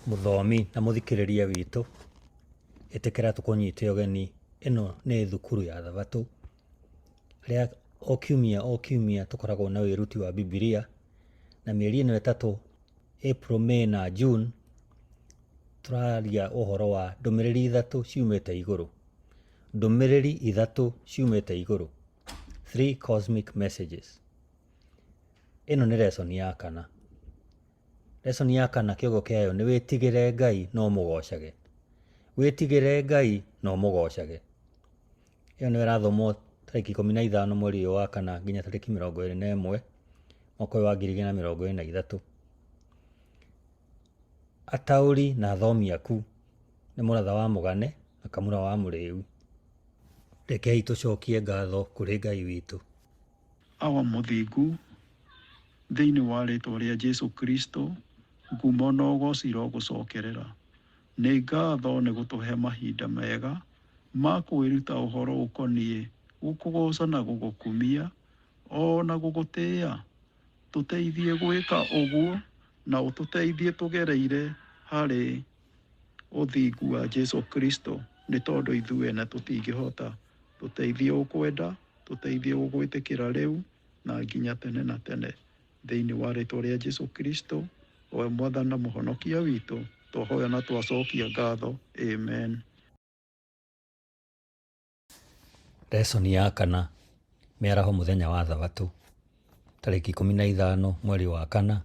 Mũthomi na mũthikĩrĩria witũ, ĩtĩkĩra tũkũnyite ũgeni. Ĩno nĩ thukuru ya Thabatũ, harĩa o kiumia tũkoragwo na wĩruti wa Bibilia, na mĩeri ĩno ĩtatũ, April, May na June, tũraria ũhoro wa ndũmĩrĩri ithatũ ciumĩte igũrũ. Ndũmĩrĩri ithatũ ciumĩte igũrũ. 3 cosmic messages. Ĩno nĩ lesson ya kana. Lesson ya kana kĩongo kĩayo nĩ wĩtigĩre Ngai no mũgocage. Wĩtigĩre Ngai no mũgocage. Ĩyo nĩyo ĩrathomwo tarĩki 15 mweri ũyũ wa kana nginya tarĩki 21 mwaka ũyũ wa 2023. Ataũri na athomi aku nĩ Mũratha wa Mũgane na Kamũra wa Mũrĩu. Rekei tũcokie ngatho kũrĩ Ngai witũ. Awa mũthingu thĩinĩ wa rĩtwa rĩa Jesũ Kristo, ngumo na ũgooci irogũcokerera. Nĩ ngatho nĩ gũtũhe mahinda mega ma kwĩruta ũhoro ũkoniĩ gũkũgoca na gũgũkumia o na gũgũtĩĩa. Tũteithie gwĩka ũguo na ũtũteithie tũgereire harĩ ũthingu wa Jesũ Kristo, nĩ tondũ ithuĩ ene tũtingĩhota. Tũteithie ũkwenda, tũteithie ũgwĩtĩkĩra rĩu na nginya tene na tene. Thĩinĩ wa rĩtwa rĩa Jesũ Kristo, we Mwathani na Mũhonokia witũ, twahoya na twacokia ngatho. Amen. Lesson ya kana, mĩaraho mũthenya wa Thabatũ, tarĩki 15 mweri wa kana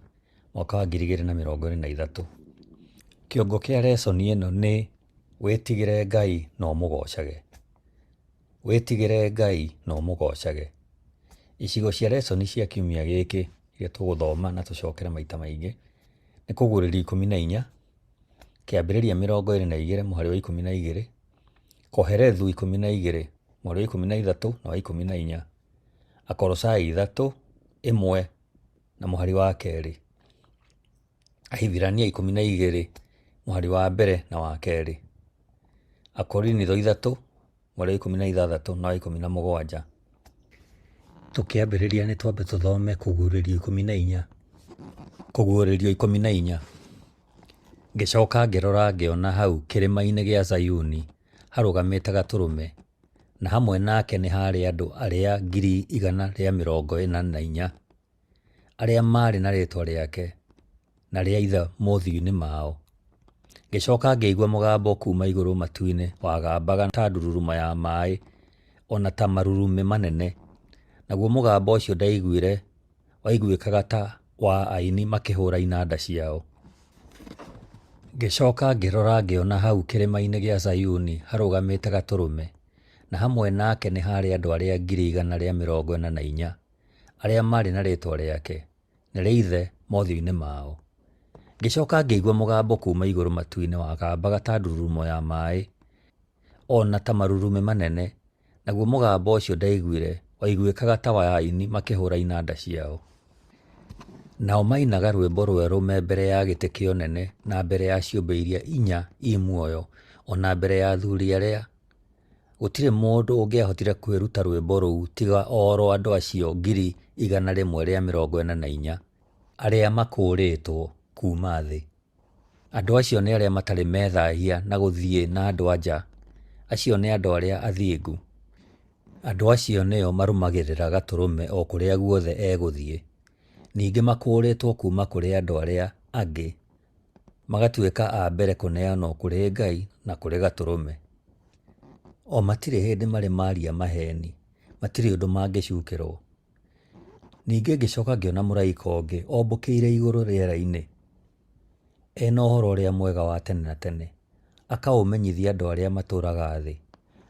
mwaka wa 2023. Kĩongo kĩa lesson ĩno nĩ wĩtigĩre Ngai no mũgocage. Wĩtigĩre Ngai no mũgocage. Icigo cia lesson cia kiumia gĩkĩ iria tũgũthoma na tũcokere maita maingĩ nĩ Kũgũrĩrio 14, Kĩambĩrĩria 22 mũhari wa 12, Koherethu 12 mũhari wa 13 na wa 14, Akolosai 3, 1 na mũhari wa 2, Ahibirania 12 mũhari wa 1 na wa 2, Akorinitho 3 mũhari wa 16 na wa 17. Tũkĩambĩrĩria nĩ twambe tũthome Kũgũrĩrio 14. Kũgũrĩrio 14. Ngĩcoka ngĩrora ngĩona hau kĩrĩma-inĩ gĩa Zayuni harũgamĩte Gatũrũme, na hamwe nake nĩ harĩ andũ arĩa 144,000 arĩa marĩ na rĩtwa rĩake na rĩa Ithe mothiũ-inĩ mao. Ngĩcoka ngĩigua mũgambo kuuma igũrũ matu-inĩ wagambaga ta ndururuma ya maaĩ, ona ta marurumĩ manene. Naguo mũgambo ũcio ndaiguire waiguĩkaga ta wa aini makĩhũra inanda ciao. Ngĩcoka ngĩrora ngĩona hau kĩrĩma-inĩ gĩa Zayuni harũgamĩte Gatũrũme, na hamwe nake nĩ harĩ andũ arĩa 144,000 arĩa marĩ na rĩtwa rĩake na rĩa Ithe mothiũ-inĩ mao. Ngĩcoka ngĩigua mũgambo kuuma igũrũ matu-inĩ wagambaga ta ndururumo ya maaĩ, ona ta marurumĩ manene. Naguo mũgambo ũcio ndaiguire waiguĩkaga ta wa aini makĩhũra inanda ciao. Nao mainaga rwĩmbo rwerũ me mbere ya gĩtĩ kĩo nene na mbere ya ciũmbe iria 4 i muoyo, ona mbere ya athuri arĩa. Gũtirĩ mũndũ ũngĩahotire kwĩruta rwĩmbo rũu tiga oro andũ acio 144,000 arĩa makũũrĩtwo kuuma thĩ. Andũ acio nĩ arĩa matarĩ methahia na gũthiĩ na andũ-a-nja. Acio nĩ andũ arĩa athingu. Andũ acio nĩo marũmagĩrĩra Gatũrũme o kũrĩa guothe egũthiĩ. Ningĩ makũũrĩtwo kuuma kũrĩ andũ arĩa angĩ, magatuĩka a mbere kũneanwo kũrĩ Ngai na kũrĩ Gatũrũme. O matirĩ hĩndĩ marĩ maria maheni, matirĩ ũndũ mangĩcukĩrwo. Ningĩ ngĩcoka ngĩona mũraika ũngĩ ombũkĩire igũrũ rĩera-inĩ, ena ũhoro ũrĩa mwega wa tene na tene, akaũmenyithia andũ arĩa matũũraga thĩ,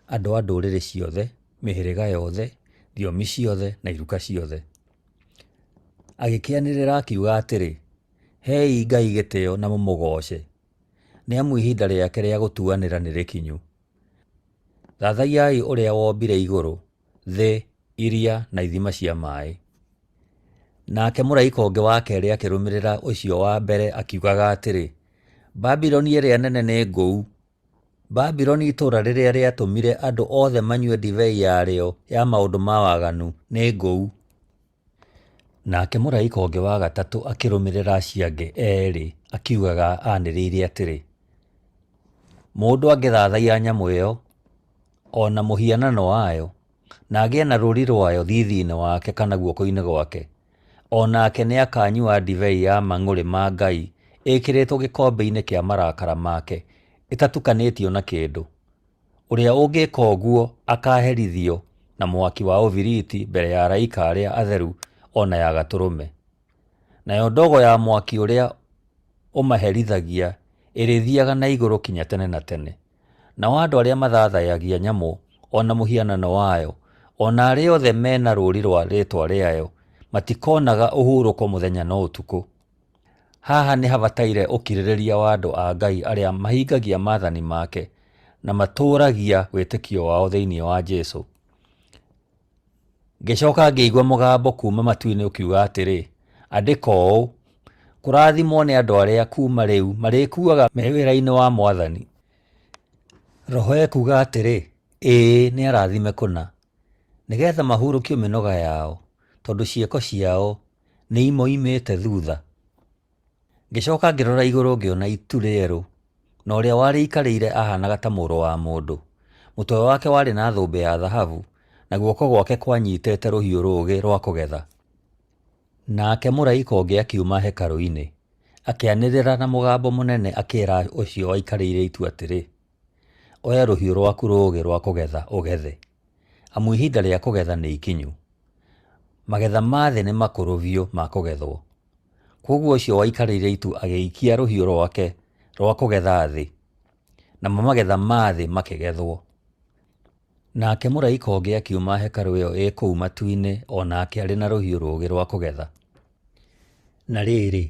andũ a ndũrĩrĩ ciothe, mĩhĩrĩga yothe, thiomi ciothe na iruka ciothe. Agĩkĩanĩrĩra akiuga atĩrĩ, hei Ngai gĩtĩo na mũmũgoce, nĩamu ihinda rĩake rĩa gũtuanĩra nĩ rĩkinyu. Thathaiyai ũrĩa wombire igũrũ, thĩ, iria na ithima cia maaĩ. Nake mũraika ũngĩ wa kerĩ akĩrũmĩrĩra ũcio wa mbere akiugaga atĩrĩ, Babuloni ĩrĩa nene nĩ ngũu, Babuloni itũũra rĩrĩa rĩatũmire andũ othe manyue ndibei yarĩo ya maũndũ ma waganu nĩ ngũu. Nake mũraika ũngĩ wa gatatũ akĩrũmĩrĩra acio angĩ erĩ akiugaga anĩrĩire atĩrĩ, mũndũ angĩthathaiya nyamũ ĩyo, ona mũhianano wayo, na agĩe na rũũri rwayo thithi-inĩ wake kana guoko-inĩ gwake, onake nĩ akanyua ndibei ya mang'ũrĩ ma Ngai ĩkĩrĩtwo gĩkombe-inĩ kĩa marakara make, ĩtatukanĩtio na kĩndũ. Ũrĩa ũngĩka ũguo akaherithio na mwaki wa ũbiriti mbere ya araika arĩa atheru ona ya Gatũrũme. Nayo ndogo ya mwaki ũrĩa ũmaherithagia ĩrĩthiaga na igũrũ kinya tene na tene. Nao andũ arĩa mathathayagia nyamũ ona mũhianano wayo, ona arĩa othe mena rũũri rwa rĩĩtwa rĩayo, matikonaga ũhurũko mũthenya na ũtukũ. Haha nĩ habataire ũkirĩrĩria wa andũ a Ngai arĩa mahingagia maathani make na matũũragia wĩtĩkio wao thĩinĩ wa Jesũ. Ngĩcoka ngĩigua mũgambo kuuma matu-inĩ ũkiuga atĩrĩ, andĩka ũũ, kũrathimwo nĩ andũ arĩa kuuma rĩu marĩkuaga me wĩra-inĩ wa Mwathani. Roho ekuuga atĩrĩ, ĩĩ nĩ arathime kũna, nĩgetha mahurũkio mĩnoga yao, tondũ ciĩko ciao nĩ imoimĩte thutha. Ngĩcoka ngĩrora igũrũ ngĩona itu rĩerũ, na ũrĩa warĩikarĩire ahanaga ta mũrũ wa mũndũ. Mũtwe wake warĩ na thũmbĩ ya thahabu, na guoko gwake kwanyitĩte rũhiũ rũũgĩ rwa kũgetha. Nake mũraika ũngĩ akiuma hekarũ-inĩ, akĩanĩrĩra na mũgambo mũnene akĩĩra ũcio waikarĩire itu atĩrĩ, oya rũhiũ rwaku rũũgĩ rwa kũgetha ũgethe, amu ihinda rĩa kũgetha nĩ ikinyu. Magetha ma thĩ nĩ makũrũ biũ ma kũgethwo. Kwoguo ũcio waikarĩire itu agĩikia rũhiũ rwake rwa kũgetha thĩ, namo magetha ma thĩ makĩgethwo. Nake mũraika ũngĩ akiuma hekarũ ĩyo ĩ kũu matu-inĩ, onake arĩ na rũhiũ rũũgĩ rwa kũgetha. Na rĩrĩ,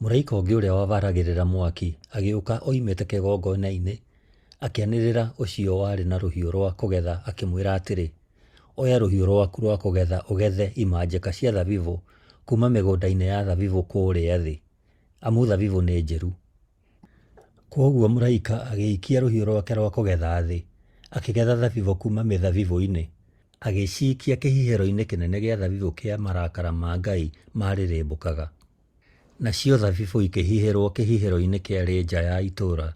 mũraika ũngĩ ũrĩa wabaragĩrĩra mwaki agĩũka oimĩte kĩgongona-inĩ, akĩanĩrĩra ũcio warĩ na rũhiũ rwa kũgetha akĩmwĩra atĩrĩ, oya rũhiũ rwaku rwa kũgetha ũgethe imanjĩka cia thabibũ kuma mĩgũnda-inĩ ya thabibũ kũũrĩa thĩ, amu thabibũ nĩ njĩru. Kwoguo mũraika agĩikia rũhiũ rwake rwa kũgetha thĩ, akĩgetha thabibũ kuma mĩthabibũ-inĩ, agĩciikia kĩhihĩro-inĩ kĩnene gĩa thabibũ kĩa marakara ma Ngai marĩrĩmbũkaga. Nacio thabibũ ikĩhihĩrwo kĩhihĩro-inĩ kĩarĩ nja ya itũũra,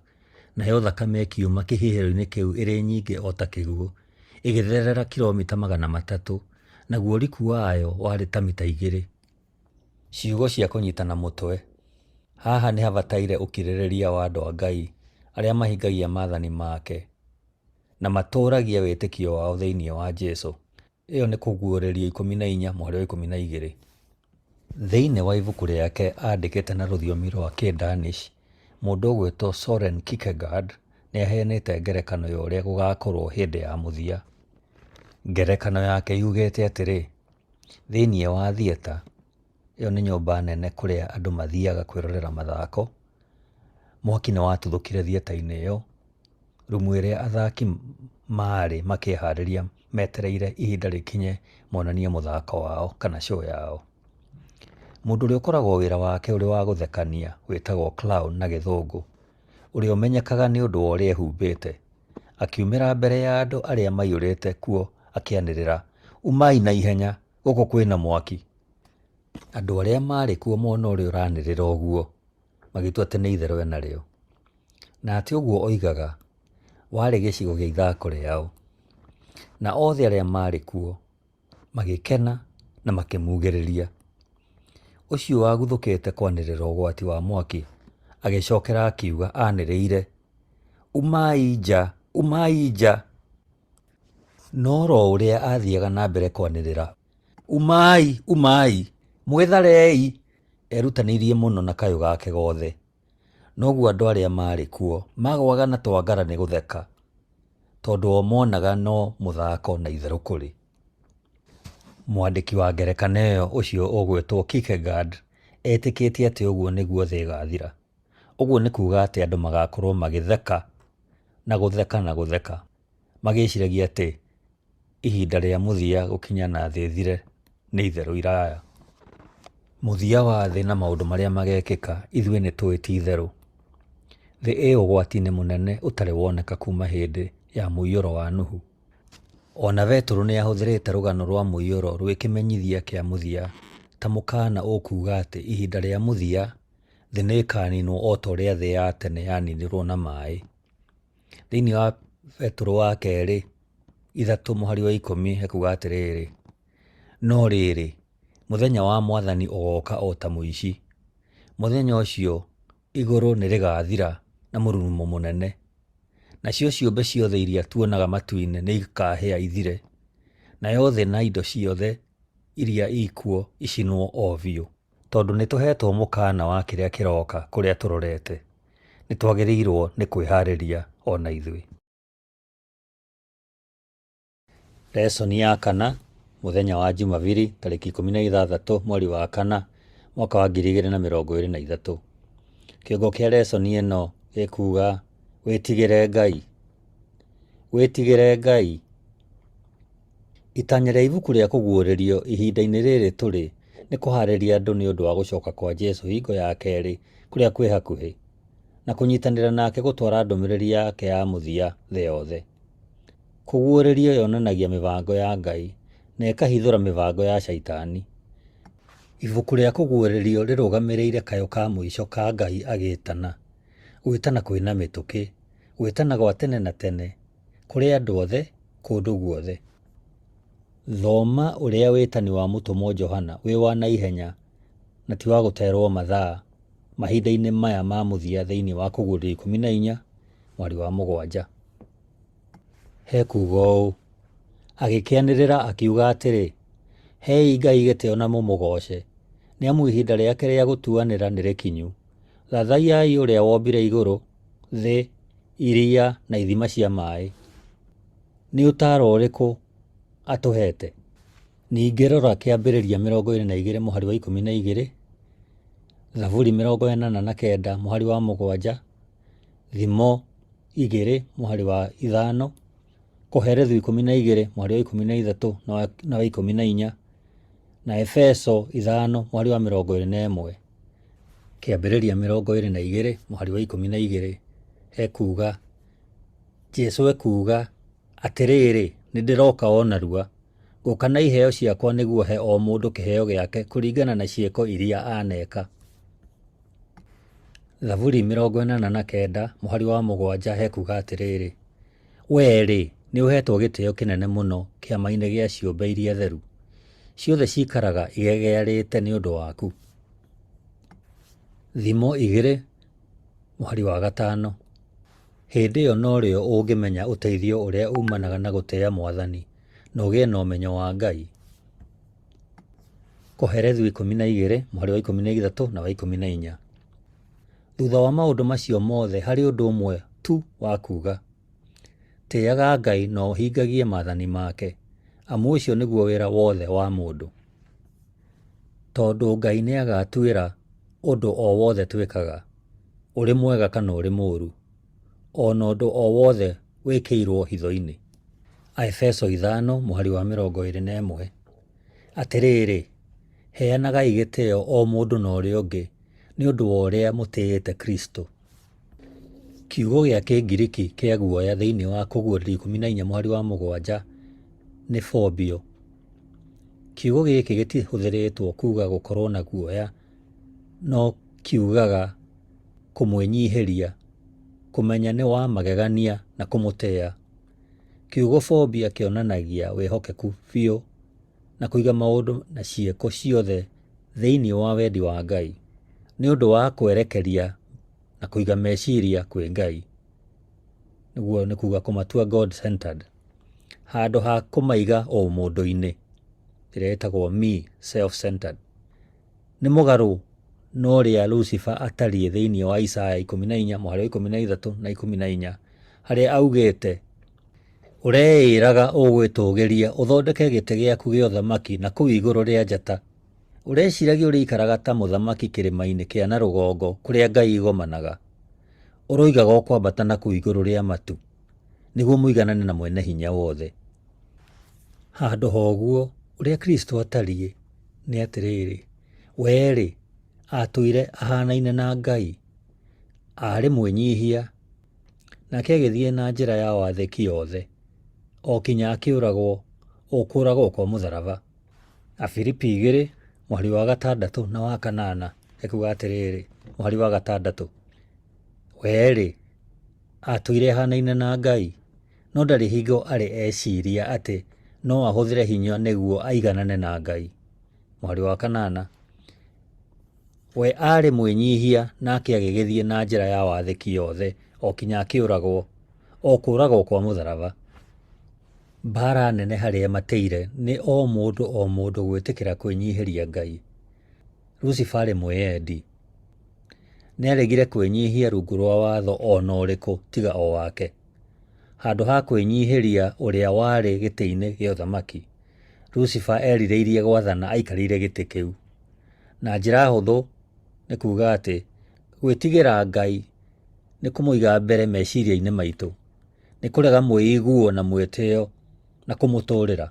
nayo thakame ĩkiuma kĩhihĩro-inĩ kĩu ĩrĩ nyingĩ o ta kĩguũ, ĩgĩtherera kilomita 300, naguo ũriku wayo warĩ ta mita 2. Ciugo cia kũnyitana mũtwe. Haha nĩ habataire ũkirĩrĩria wa andũ a Ngai arĩa mahingagia maathani make na matũũragia wĩtĩkio wao thĩinĩ wa Jesũ. Ĩyo nĩ Kũguũrĩrio 14:12. Thĩinĩ wa ibuku rĩake andĩkĩte na rũthiomi rwa Kĩdanish, mũndũ ũgwĩtwo Soren Kierkegaard nĩ aheanĩte ngerekano ya ũrĩa gũgakorwo hĩndĩ ya mũthia. Ngerekano yake yugĩte atĩrĩ, thĩinĩ wa thieta, ĩyo nĩ nyũmba nene kũrĩa andũ mathiaga kwĩrorera mathako, mwaki nĩ watuthũkire thieta-inĩ ĩyo, rumu ĩrĩa athaki maarĩ makĩharĩria metereire ihinda rĩkinye monanie mũthako wao kana show yao. Mũndũ ũrĩa ũkoragwo wĩra wake ũrĩ wa gũthekania wĩtagwo clown na gĩthũngũ, ũrĩa ũmenyekaga nĩ ũndũ wa ũrĩa ehumbĩte, akiumĩra mbere ya andũ arĩa maiyũrĩte kuo akĩanĩrĩra, umai na ihenya, gũkũ kwĩna mwaki. Andũ arĩa marĩ kuo mona ũrĩa ũranĩrĩra ũguo, magĩtua atĩ nĩ itherũ enarĩo. Na atĩ ũguo oigaga, warĩ gĩcigo gĩa ithako rĩao. Na othe arĩa marĩ kuo magĩkena na makĩmugĩrĩria. Ũcio waguthũkĩte kwanĩrĩra ũgwati wa mwaki agĩcokera akiuga anĩrĩire, umai nja, umai nja. No ro ũrĩa athiaga na mbere kwanĩrĩra, umai, umai, mwĩtharei, erutanĩirie mũno na kayũ gake gothe. Noguo andũ arĩa marĩ kuo magwaga na twangara nĩ gũtheka, tondũ o monaga no mũthako na itherũ kũrĩ. Mwandĩki wa ngerekano ĩyo ũcio ũgwĩtwo Kierkegaard etĩkĩtie atĩ ũguo nĩguo thĩ ĩgathira. Ũguo nĩ kuuga atĩ andũ magakorwo magĩtheka na gũtheka na gũtheka, magĩciragia atĩ ihinda rĩa mũthia gũkinya na thĩ thire nĩ itherũ iraya. Mũthia wa thĩ na maũndũ marĩa magekĩka ithuĩ nĩ tũĩ ti itherũ. Thĩ ĩ ũgwati-inĩ mũnene ũtarĩ woneka kuma hĩndĩ ya mũiyũro wa Nuhu. Ona Petũrũ nĩ ahũthĩrĩte rũgano rwa mũiyũro rwĩ kĩmenyithia kĩa mũthia ta mũkana ũkuuga atĩ ihinda rĩa mũthia thĩ nĩ ĩkaninwo o ta ũrĩa thĩ ya tene yaninirwo na maĩ. Thĩinĩ wa Petũrũ wa kerĩ 3:10 hekuga atĩrĩrĩ, no rĩrĩ mũthenya wa Mwathani ũgoka o ta mũici. Mũthenya ũcio igũrũ nĩ rĩgathira na mũrurumo mũnene, nacio ciũmbe ciothe iria tuonaga matu-inĩ nĩ ikahĩa ithire, nayo thĩ na indo ciothe iria ikuo icinwo o biũ. Tondũ nĩ tũhetwo mũkana wa kĩrĩa kĩroka kũrĩa tũrorete, nĩ twagĩrĩirwo nĩ kwĩharĩria ona ithuĩ. Lesoni ya kana, mũthenya wa Jumabiri, tarĩki 16 mweri wa kana mwaka wa 2023. Kĩongo kĩa lesoni ĩno gĩkuga wĩtigĩre Ngai. Wĩtigĩre Ngai. Itanya rĩa ibuku rĩa kũguũrĩrio ihinda-inĩ rĩrĩ tũrĩ nĩ kũharĩria andũ nĩ ũndũ wa gũcoka kwa Jesũ hingo ya kerĩ kũrĩa kwĩ hakuhĩ, na kũnyitanĩra nake gũtwara ndũmĩrĩri yake ya mũthia thĩ yothe. Kũguũrĩrio yonanagia mĩbango ya Ngai na ĩkahithũra mĩbango ya Shaitani. Ibuku rĩa kũguũrĩrio rĩrũgamĩrĩire kayo ka mũico ka Ngai agĩtana, gwĩtana kwĩna mĩtũkĩ, gwĩtana gwa tene na tene, kũrĩ andũ othe, kũndũ guothe. Thoma ũrĩa wĩtani wa mũtũmwo Johana wĩ wa naihenya na ti wa gũterwo mathaa mahinda-inĩ maya ma mũthia thĩinĩ wa Kũguũrĩrio 14 mweri wa 7. Hekuga ũũ, agĩkĩanĩrĩra akiuga atĩrĩ, hei Ngai gĩtĩo na mũmũgoce, nĩ amu ihinda rĩake rĩa gũtuanĩra nĩ rĩkinyu. Thathaiyai ũrĩa wombire igũrũ, thĩ, iria na ithima cia maĩ. Nĩ ũtaaro ũrĩkũ atũhete? Ningĩ rora kĩambĩrĩria 22:12, Zaburi 89:7, Thimo 2:5, Koherethu 12:13 na 14, na Efeso 5:21. Kĩambĩrĩria 22:12 hekuga, Jesũ ekuga, atĩrĩrĩ nĩ ndĩroka o narua, ngũka na iheo ciakwa nĩguo he o mũndũ kĩheo gĩake kũringana na ciĩko iria aneka. Zaburi 89:7 hekuga atĩrĩrĩ, wee-rĩ nĩ ũhetwo gĩtĩo kĩnene mũno kĩama-inĩ gĩa ciũmbe iria theru, ciothe cikaraga igegearĩte nĩ ũndũ waku. Thimo 2:5, hĩndĩ ĩyo no rĩo ũngĩmenya ũteithio ũrĩa umanaga na gũtĩĩa Mwathani na ũgĩe na ũmenyo wa Ngai. Koherethu 12:13 na 14. Thutha wa maũndũ macio mothe harĩ ũndũ ũmwe tu wa kuuga, tĩĩaga Ngai na ũhingagie maathani make, amu ũcio nĩguo wĩra wothe wa mũndũ. Tondũ Ngai nĩ agatuĩra ũndũ o wothe twĩkaga, ũrĩ mwega kana ũrĩ mũũru, o na ũndũ o wothe wĩkĩirwo hitho-inĩ. Efeso 5:21. Atĩrĩrĩ, heanagai gĩtĩo o mũndũ na ũrĩa ũngĩ nĩ ũndũ wa ũrĩa mũtĩĩte Kristo. Kiugo gĩa Kĩngiriki kĩa guoya thĩinĩ wa Kũguũrĩrio 14:7 nĩ phobio. Kiugo gĩkĩ gĩtihũthĩrĩtwo kuuga gũkorwo na guoya, no kiugaga kũmwĩnyihĩria, kũmenya nĩ wa magegania na kũmũtĩĩa. Kiugo phobia kĩonanagia wĩhokeku biũ na kũiga maũndũ na ciĩko ciothe thĩinĩ wa wendi wa Ngai, nĩ ũndũ wa kwerekeria na kũiga meciria kwĩ Ngai, nĩguo nĩ kuuga kũmatua God-centered, handũ ha kũmaiga o mũndũ-inĩ, ĩrĩa ĩtagwo me self-centered. Nĩ mũgarũ no rĩa Lucifer atariĩ thĩinĩ wa Isaya 14:13 na 14, harĩa augĩte, ũreĩraga ũgwĩtũũgĩria ũthondeke gĩtĩ gĩaku gĩa ũthamaki na kũu igũrũ rĩa njata. Ũreciragia ũrĩikaraga ta mũthamaki kĩrĩma-inĩ kĩa na rũgongo kũrĩa Ngai igomanaga. Ũroigaga o kwambata na kũu igũrũ rĩa matu, nĩguo mũiganane na mwene hinya wothe. Handũ ha ũguo, ũrĩa Kristo atariĩ nĩ atĩrĩrĩ, wee-rĩ atũire ahanaine na Ngai, arĩ mwĩnyihia, nake agĩthiĩ na njĩra ya wathĩki yothe, o kinya akĩũragwo, ũkũragwo kwa mũtharaba. Afilipi mũhari wa gatandatũ na wa kanana ekuga atĩrĩrĩ, mũhari wa gatandatũ, we-rĩ atũire ahanaine na Ngai, no ndarĩ hingo arĩ eciria atĩ no ahũthĩre hinya nĩguo aiganane na Ngai. Mũhari wa kanana, we arĩ mwĩnyihia nake agĩgĩthiĩ na njĩra ya wathĩki yothe o kinya akĩũragwo, o kũũragwo kwa mũtharaba. Mbara nene harĩa mateire nĩ o mũndũ gwĩtĩkĩra kwĩnyihĩria Ngai. Lucifer arĩ mwĩyendi, nĩaregire kwĩnyihia rungu rwa watho ona ũrĩkũ tiga o wake. Handũ ha kwĩnyihĩria ũrĩa warĩ gĩtĩ-inĩ gĩa ũthamaki, Lucifer erirĩirie gwathana aikarĩire gĩtĩ kĩu. Na njĩra hũthũ nĩ kuuga atĩ gwĩtigĩra Ngai nĩ kũmũiga mbere meciria-inĩ maitũ, nĩ kũrega mwĩiguo na mwĩtĩo na kũmũtũũrĩra.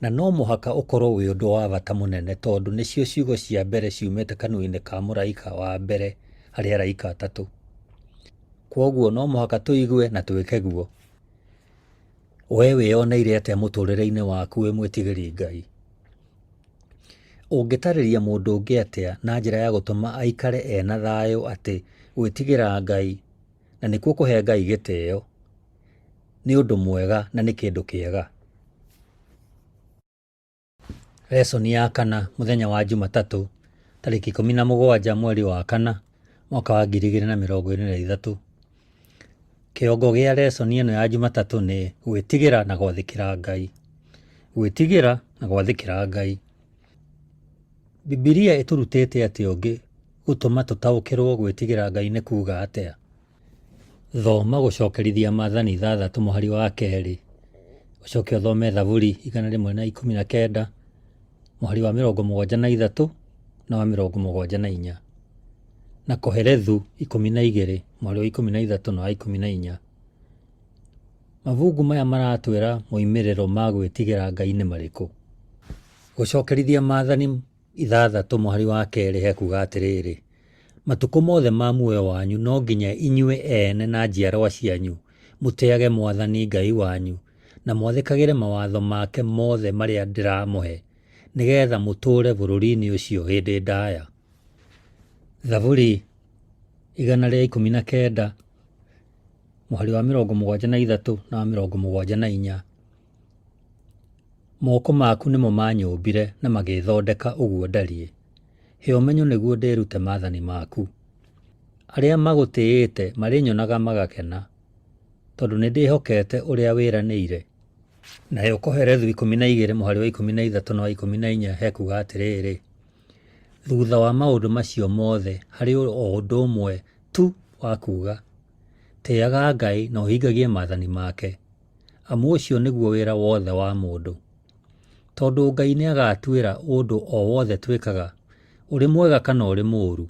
Na no mũhaka ũkorwo wĩ ũndũ wa bata mũnene, tondũ nĩcio ciugo cia mbere ciumĩte kanua-inĩ ka mũraika wa mbere harĩ araika atatũ. Kwoguo no mũhaka tũigue na twĩke guo. We wĩyoneire atĩa mũtũũrĩre-inĩ waku wĩ mwĩtigĩri Ngai? Ũngĩtarĩria mũndũ ũngĩ atĩa na njĩra ya gũtũma aikare ena thayũ atĩ gwĩtigĩra Ngai na nĩkuo kũhe Ngai gĩtĩĩo nĩ ũndũ mwega na nĩ kĩndũ kĩega? Lesson ya kana, mũthenya wa Jumatatũ, tarĩki 17 mweri wa kana mwaka wa 2023. Kĩongo gĩa lesson ĩno ya Jumatatũ nĩ gwĩtigĩra na gwathĩkĩra Ngai. Gwĩtigĩra na gwathĩkĩra Ngai. Bibilia ĩtũrutĩte atĩ ũngĩ gũtũma tũtaũkĩrwo gwĩtigĩra Ngai nĩ kuuga atĩa? Thoma gũcokerithia Maathani 6 mũhari wa 2, ũcoke ũthome Thaburi 119 mũhari wa 73 na wa 74, na Koherethu 12 mũhari wa 13 na wa 14. Mabuku maya maratwĩra moimĩrĩro ma gwĩtigĩra Ngai nĩ marĩkũ? Gũcokerithia Maathani 6 mũhari wa 2 hekuga atĩrĩrĩ, matukũ mothe ma muoyo wanyu no nginya inyuĩ ene na njiarwa cianyu mũtĩage Mwathani Ngai wanyu na mwathĩkagĩre mawatho make mothe marĩa ndĩramũhe, nĩgetha mũtũũre bũrũri-inĩ ũcio hĩndĩ ndaya. Thaburi 119 mũhari wa 73 na wa 74. Moko maku nĩmo manyũmbire na magĩthondeka ũguo ndariĩ. He ũmenyo nĩguo ndĩrute maathani maku. Arĩa magũtĩĩte marĩnyonaga magakena, tondũ nĩndĩhokete ũrĩa wĩranĩire. Nayo Koherethu 12 mũhari wa 13 na wa 14 hekuga atĩrĩrĩ, thutha wa maũndũ macio mothe harĩ o ũndũ ũmwe tu wa kuuga, tĩaga Ngai na ũhingagie maathani make, amu ũcio nĩguo wĩra wothe wa mũndũ. Tondũ Ngai nĩagatuĩra ũndũ o wothe twĩkaga, ũrĩ mwega kana ũrĩ mũũru,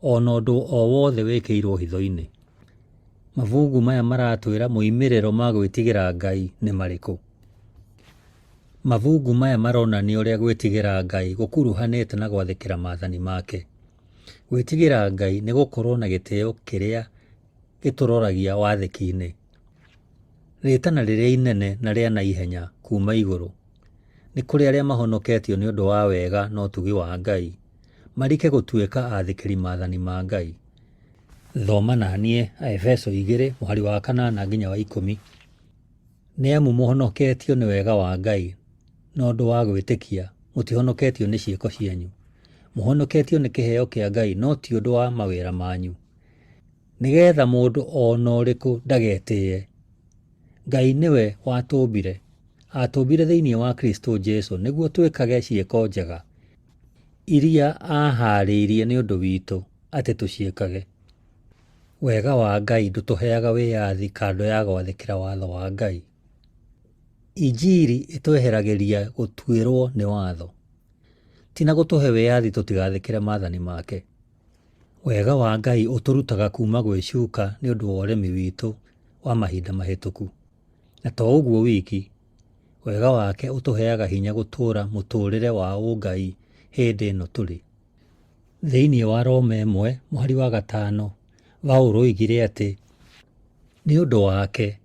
ona ũndũ o wothe wĩkĩirwo hitho-inĩ. Mabuku maya maratwĩra moimĩrĩro ma gwĩtigĩra Ngai nĩ marĩkũ? Mabuku maya maronania ũrĩa gwĩtigĩra Ngai gũkuruhanĩte na gwathĩkĩra maathani make. Gwĩtigĩra Ngai nĩ gũkorwo na gĩtĩĩo kĩrĩa gĩtũroragia wathĩki-inĩ. Rĩtana rĩrĩa inene na rĩa naihenya kuuma igũrũ nĩ kũrĩ arĩa mahonoketio nĩ ũndũ wa wega na ũtugi wa Ngai, marike gũtuĩka aathĩkĩri maathani ma Ngai. Thoma naniĩ Efeso 2 mũhari wa 8 nginya wa 10. Nĩ amu mũhonoketio nĩ wega wa Ngai na ũndũ wa gwĩtĩkia, mũtihonoketio nĩ ciĩko cianyu. Mũhonoketio nĩ kĩheo kĩa Ngai no ti ũndũ wa mawĩra manyu, nĩgetha mũndũ ona ũrĩkũ ndagetĩĩe. Ngai nĩwe watũũmbire, atũũmbire thĩinĩ wa Kristo Jesũ nĩguo twĩkage ciĩko njega iria aharĩirie nĩ ũndũ witũ atĩ tũciĩkage. Wega wa Ngai ndũtũheaga wĩyathi kando ya gwathĩkĩra watho wa Ngai. Injiri ĩtweheragĩria gũtuĩrwo nĩ watho, tina gũtũhe wĩyathi tũtigathĩkĩre maathani make. Wega wa Ngai ũtũrutaga kuuma gwĩcuka nĩ ũndũ wa ũremi witũ wa mahinda mahĩtũku. Na to ũguo wiki, wega wake ũtũheaga hinya gũtũũra mũtũũrĩre wa ũngai hĩndĩ ĩno tũrĩ. Thĩinĩ wa Roma 1 mũhari wa 5, Paũlũ oigire atĩ nĩ ũndũ wake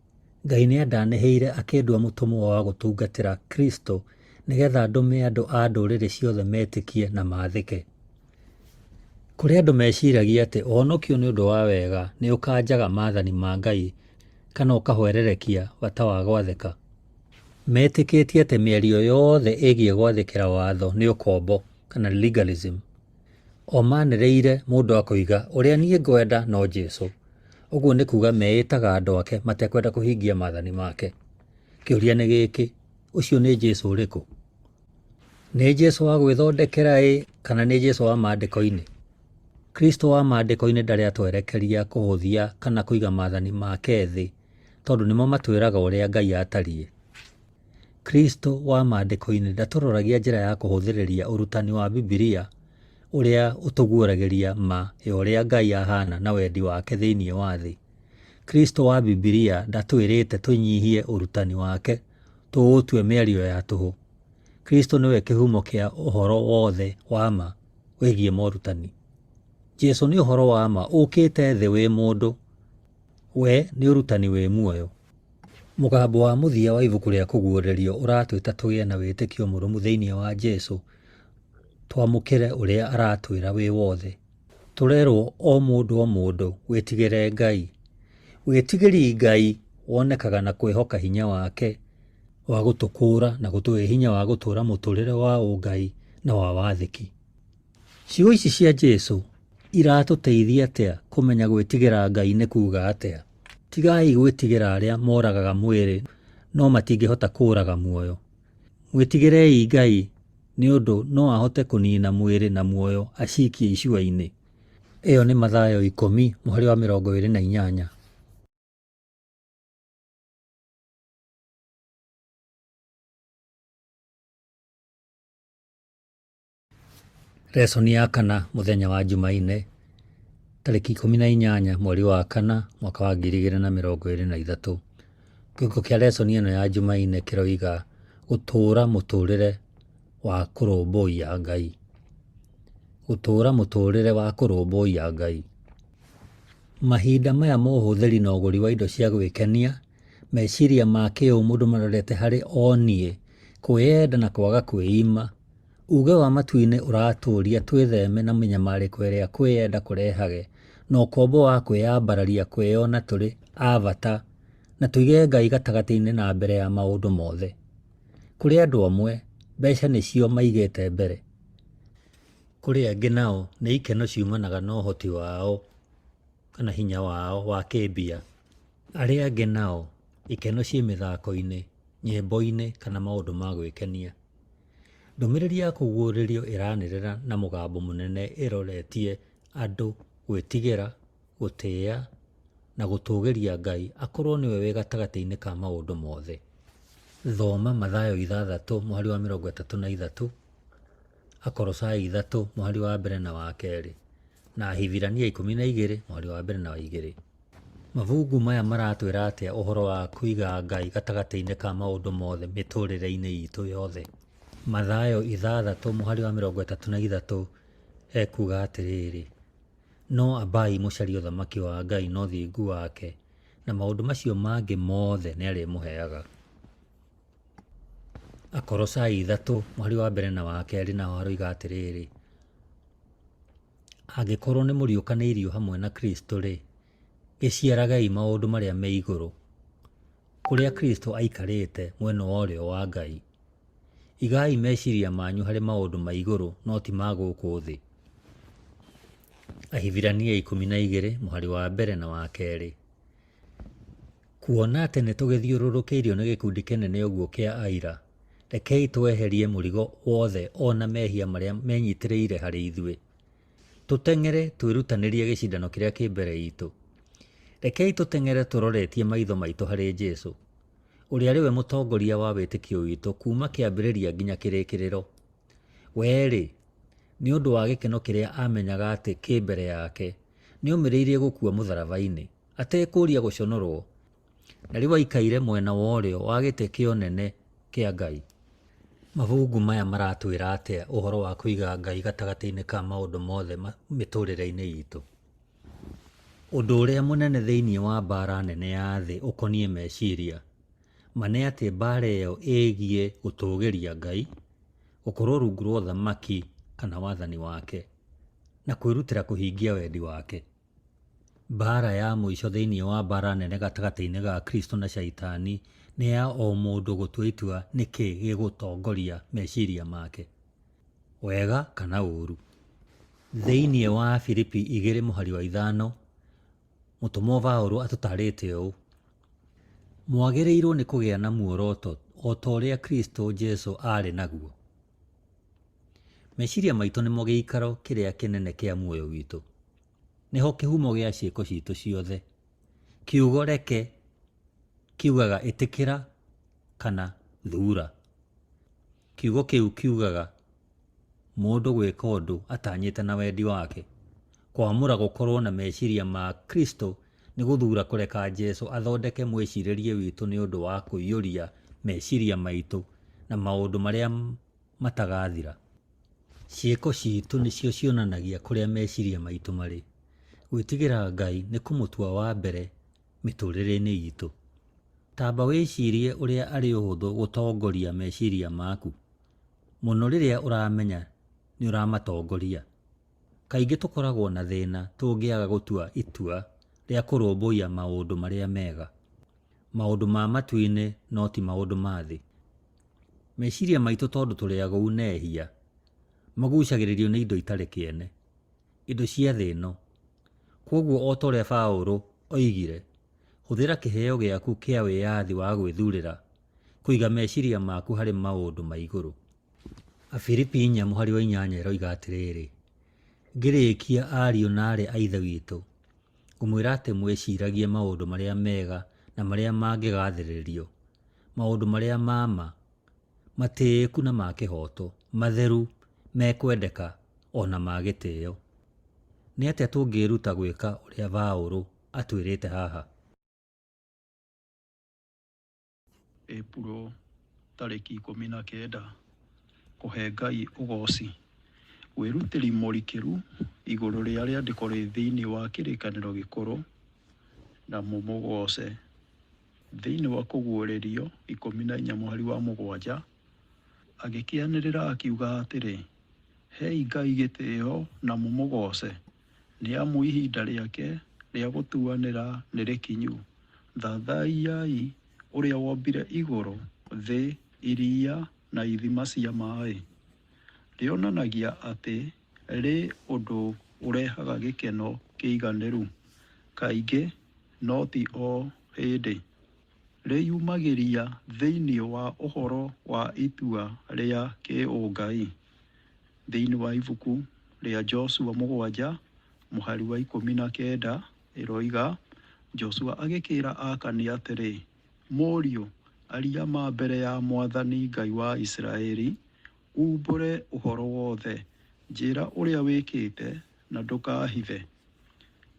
Ngai nĩandanĩhĩire akĩndua mũtũmwo wa gũtungatĩra Kristo nĩgetha ndũme andũ a ndũrĩrĩ ciothe metĩkie na maathĩke. Kũrĩ andũ meciragia atĩ ũhonokio nĩ ũndũ wa wega nĩ ũkanjaga maathani ma Ngai kana ũkahwererekia bata wa gwathĩka. Metĩkĩtie atĩ mĩario yothe ĩgiĩ gwathĩkĩra watho nĩ ũkombo kana legalism. O manĩrĩire mũndũ akoiga ũrĩa niĩ ngwenda no Jesũ. Ũguo nĩ kuga meĩtaga andũ ake matekwenda kũhingia maathani make. Kĩũria nĩ gĩkĩ, ũcio nĩ Jesũ ũrĩkũ? Nĩ Jesũ wa gwĩthondekera kana nĩ Jesũ wa maandĩko-inĩ? Kristo wa maandĩko-inĩ ndarĩ atwerekeria kũhũthia kana kũiga maathani make thĩ, tondũ nĩmo matwĩraga ũrĩa Ngai atariĩ. Kristo wa maandĩko-inĩ ndatũroragia njĩra ya kũhũthĩrĩria ũrutani wa Bibilia ũrĩa ũtũguũragĩria ma ya ũrĩa Ngai ahana na wendi wake thĩinĩ wa thĩ. Kristo wa Bibilia ndatwĩrĩte tũnyihie ũrutani wake tũũtue mĩario ya tũhũ. Kristo nĩwe kĩhumo kĩa ũhoro wothe wa ma wĩgiĩ morutani. Jesũ nĩ ũhoro wa ma ũkĩte thĩ wĩ mũndũ. We nĩ ũrutani wĩ muoyo. Mũgambo wa mũthia wa ibuku rĩa kũguũrĩrio ũratwĩta tũgĩe na wĩtĩkio mũrũmu thĩinĩ wa Jesũ, twamũkĩre ũrĩa aratwĩra wĩ wothe. Tũrerwo o mũndũ wĩtigĩre Ngai. Wĩtigĩri Ngai wonekaga na kwĩhoka hinya wake wa gũtũkũũra na gũtũhe hinya wa gũtũũra mũtũrĩre wa ũngai na wa wathĩki. Ciugo ici cia Jesũ iratũteithia atĩa kũmenya gwĩtigĩra Ngai nĩ kuuga atĩa? Tigai gwĩtigĩra arĩa moragaga mwĩrĩ no matingĩhota kũũraga muoyo. Mwĩtigĩrei Ngai nĩ ũndũ no ahote kũniina mwĩrĩ na muoyo acikie icua-inĩ. Ĩyo nĩ Mathayo 10:28. Lesoni ya kana mũthenya wa Jumaine, tarĩki 18 mweri wa kana mwaka wa 2023. Kiugo kĩa lesoni ĩno ya Jumaine kĩroiga gũtũũra mũtũrĩre wa kũrũmbũiya Ngai. Gũtũũra mũtũrĩre wa kũrũmbũiya Ngai. Mahinda maya ma ũhũthĩri na ũgũri wa indo cia gwĩkenia, meciria ma kĩũmũndũ marorete harĩ onie, kwĩyenda na kwaga kwĩima. Uge wa matu-inĩ ũratũũria twĩtheme na mĩnyamarĩko ĩrĩa kwĩyenda kũrehage na ũkombo wa kwĩyambararia kwĩyona tũrĩ a bata na tũige Ngai gatagatĩ-inĩ na mbere ya maũndũ mothe. Kũrĩ andũ amwe, mbeca nĩcio maigĩte mbere. Kũrĩ angĩ nao nĩ ikeno ciumanaga na ũhoti wao kana hinya wao wa kĩmbia. Arĩa angĩ nao ikeno ciĩ mĩthako-inĩ, nyĩmbo-inĩ kana maũndũ ma gwĩkenia. Ndũmĩrĩri ya kũguũrĩrio ĩranĩrĩra na mũgambo mũnene ĩroretie andũ gwĩtigĩra, gũtĩĩa na gũtũũgĩria Ngai akorwo nĩwe wĩ gatagatĩ-inĩ ka maũndũ mothe. Thoma Mathayo 6:33, Akolosai 3:1 na 2, na Ahibirania 12:1 na 2. Mabuku maya maratwĩra atĩa ũhoro wa kũiga Ngai gatagatĩ-inĩ ka maũndũ mothe mĩtũrĩre-inĩ itũ yothe? Mathayo 6:33 ekuga atĩrĩrĩ: no ambai mũcarie ũthamaki wa Ngai na ũthingu wake, na maũndũ macio mangĩ mothe nĩarĩmũheaga. Akolosai 3:1 na 2 na waroiga atĩrĩrĩ: angĩkorwo nĩ mũriũkanĩirio hamwe na Kristo-rĩ, gĩciaragei maũndũ marĩa me igũrũ, kũrĩa Kristo aikarĩte mwena wa ũrĩo wa Ngai. Igai meciria manyu harĩ maũndũ ma igũrũ no ti ma gũkũ thĩ. Ahibirania 12:1 na 2. Kuona atĩ nĩtũgĩthiũrũrũkĩirio nĩ gĩkundi kĩnene ũguo kĩa aira, rekei tweherie mũrigo wothe ona mehia marĩa menyitĩrĩire harĩ ithuĩ. Tũteng'ere twĩrutanĩrie gĩcindano kĩrĩa kĩ mbere itũ. Rekei tũteng'ere tũroretie maitho maitũ harĩ Jesũ, ũrĩa arĩ we mũtongoria wa wĩtĩkio witũ kuuma kĩambĩrĩria nginya kĩrĩkĩrĩro. We-rĩ, nĩ ũndũ wa gĩkeno kĩrĩa amenyaga atĩ kĩ mbere yake, nĩomĩrĩirie gũkua mũtharaba-inĩ, atekũũria gũconorwo, na rĩu aikaire mwena wa ũrĩo wa gĩtĩ kĩa ũnene kĩa Ngai. Mabuku maya maratwĩra atĩa ũhoro wa kũiga Ngai gatagatĩ-inĩ ka maũndũ mothe mĩtũrĩre-inĩ itũ? Ũndũ ũrĩa mũnene thĩinĩ wa mbara nene ya thĩ ũkoniĩ meciria. ma nĩ atĩ mbara ĩyo ĩgiĩ gũtũũgĩria Ngai, gũkorwo rungu rwa ũthamaki kana wathani wake, na kwĩrutĩra kũhingia wendi wake. Mbara ya mũico thĩinĩ wa mbara nene gatagatĩ-inĩ ga Kristo na Shaitani nĩ ya o mũndũ gũtua itua nĩkĩ gĩgũtongoria meciria make, wega kana ũũru. Thĩinĩ wa Filipi 2:5 mũtũmwo Paũlũ atũtarĩte ũũ: mwagĩrĩirwo nĩ kũgĩa na muoroto o ta ũrĩa Kristo Jesũ arĩ naguo. Meciria maitũ nĩmo gĩikaro kĩrĩa kĩnene kĩa muoyo witũ. Nĩho kĩhumo gĩa ciĩko citũ ciothe. Kiugo reke kiugaga ĩtĩkĩra kana thuura. Kiugo kĩu kiugaga mũndũ gwĩka ũndũ atanyĩte na wendi wake. Kwamũra gũkorwo na meciria ma Kristo nĩ gũthuura kũreka Jesũ athondeke mwĩcirĩrie witũ nĩ ũndũ wa kũiyũria meciria maitũ na maũndũ marĩa matagathira. Ciĩko citũ nĩcio cionanagia kũrĩa meciria maitũ marĩ. Gwĩtigĩra Ngai nĩ kũmũtua wa mbere mĩtũrĩre-inĩ itũ. Tamba wĩcirie ũrĩa arĩ ũhũthũ gũtongoria meciria maku, mũno rĩrĩa ũramenya nĩ ũramatongoria. Kaingĩ tũkoragwo na thĩna tũngĩaga gũtua itua rĩa kũrũmbũiya maũndũ marĩa mega, maũndũ ma matu-inĩ no ti maũndũ ma thĩ. Meciria maitũ tondũ tũrĩ agũu nehia magucagĩrĩrio nĩ indo itarĩ kĩene, indo cia thĩ ĩno. Kwoguo o ta ũrĩa Paũlũ oigire, hũthĩra kĩheo gĩaku kĩa wĩyathi wa gwĩthuurĩra kũiga meciria maku harĩ maũndũ ma igũrũ. Afilipi 4:8 ĩroiga atĩrĩrĩ: ngĩrĩkia ariũ na aarĩ a Ithe witũ, ngũmwĩra atĩ mwĩciragie maũndũ marĩa mega na marĩa mangĩgathĩrĩrio, maũndũ marĩa ma ma, matĩĩku na ma kĩhooto, matheru, mekwendeka o na ma gĩtĩĩo. Nĩ atĩa tũngĩĩruta gwĩka ũrĩa Paũlũ atwĩrĩte haha? Ĩpuro 19 kũhe Ngai ũgooci. Wĩrutĩri mũrikĩru igũrũ rĩa rĩandĩko rĩ thĩinĩ wa kĩrĩkanĩro gĩkũrũ na mũmũgoce. Thĩinĩ wa Kũguũrĩrio 14:7 agĩkĩanĩrĩra akiuga atĩrĩ: hei Ngai gĩtĩĩo na mũmũgoce, nĩ amu ihinda rĩake rĩa gũtuanĩra nĩ rĩkinyu. Thathaiyai ũrĩa wombire igũrũ, thĩ, iria na ithima cia maaĩ. Rĩonanagia atĩ rĩ ũndũ ũrehaga gĩkeno kĩiganĩru, kaingĩ no ti o hĩndĩ. Rĩyumagĩria thĩinĩ wa ũhoro wa itua rĩa kĩũngai. Thĩinĩ wa ibuku rĩa Joshua 7:19 ĩroiga, Joshua agĩkĩra Akani atĩrĩ: mũriũ, aria ma mbere ya Mwathani Ngai wa Isiraeli, umbũre ũhoro wothe, njĩra ũrĩa wĩkĩte na ndũkahithe.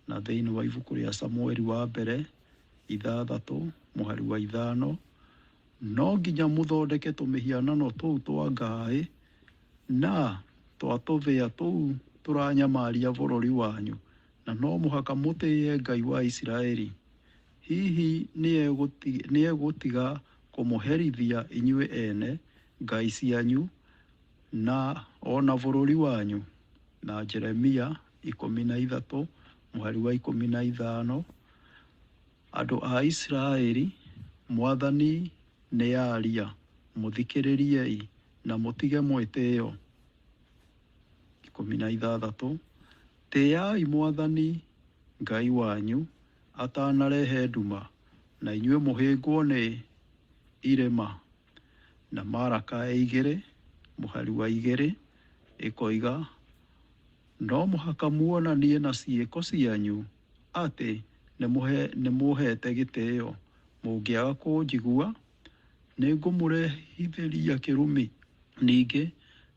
Na thĩinĩ wa ibuku rĩa Samueli wa mbere 6:5, no nginya mũthondeke tũmĩhianano tũu twa Ngai na twa tũthĩa tũu tũranyamaria bũrũri wanyu, na no mũhaka mũtĩĩe Ngai wa Isiraeli. Hihi nĩ egũtiga kũmũherithia inyuĩ ene ngai cianyu na ona bũrũri wanyu? Na Jeremia 13:15, andũ a Isiraeli, Mwathani nĩ aria, mũthikĩrĩriei na mũtige mwĩtĩĩo. 16, tĩĩai Mwathani Ngai wanyu atanarehe nduma, na inyuĩ mũhĩngwo nĩ irĩma. Na Maraka 2:2 ĩkoiga, no mũhaka muonanie na ciĩko cianyu atĩ nĩ mũhete gĩtĩĩo. Mũngĩaga kũnjigua, nĩ ngũmũrehithĩria kĩrumi. Ningĩ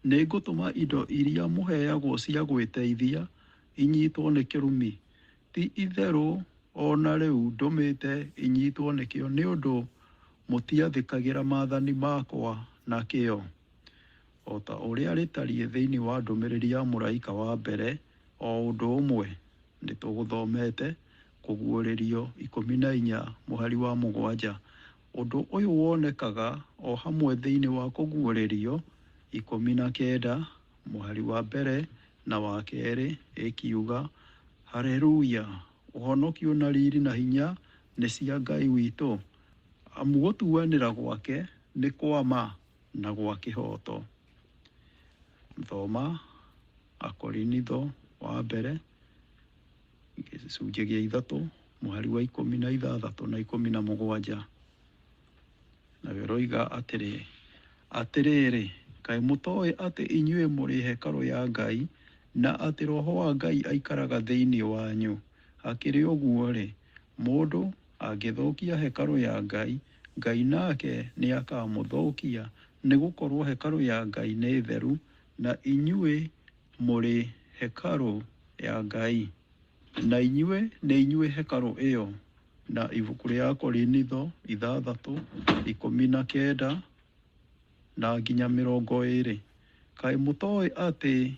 nĩ ngũtũma indo iria mũheagwo cia gwĩteithia inyitwo nĩ kĩrumi. Ti itherũ ona rĩu ndũmĩte inyitwo nĩkĩo, nĩ ũndũ mũtiathĩkagĩra maathani makwa na kĩo. O ta ũrĩa rĩtariĩ thĩinĩ wa ndũmĩrĩri ya mũraika wa mbere, o ũndũ ũmwe nĩ tũgũthomete Kũguũrĩrio 14:7. Ũndũ ũyũ wonekaga o hamwe thĩinĩ wa kũguũrĩrio 19 mũhari wa mbere na wa kerĩ ĩkiuga, Haleluya, ũhonokio na riri na hinya nĩ cia Ngai witũ, amu gũtuanĩra gwake nĩ kwa ma na gwa kĩhoto. Thoma Akorinitho wa mbere gĩcunjĩ gĩa 3 mũhari wa 16 na 17. Nawe roiga atĩrĩrĩ, kaĩ mũtoĩ atĩ inyuĩ mũrĩ hekarũ ya Ngai na atĩ Roho wa Ngai aikaraga thĩinĩ wanyu? Hakĩrĩ ũguo-rĩ, mũndũ angĩthũkia hekarũ ya Ngai, Ngai nake nĩ akamũthũkia, nĩ gũkorwo hekarũ ya Ngai nĩ theru na inyuĩ mũrĩ hekarũ ya Ngai, na inyuĩ nĩ inyuĩ hekarũ ĩyo. Na ibuku rĩa Korinitho 6:19 na nginya 20. Kaĩ mũtoĩ atĩ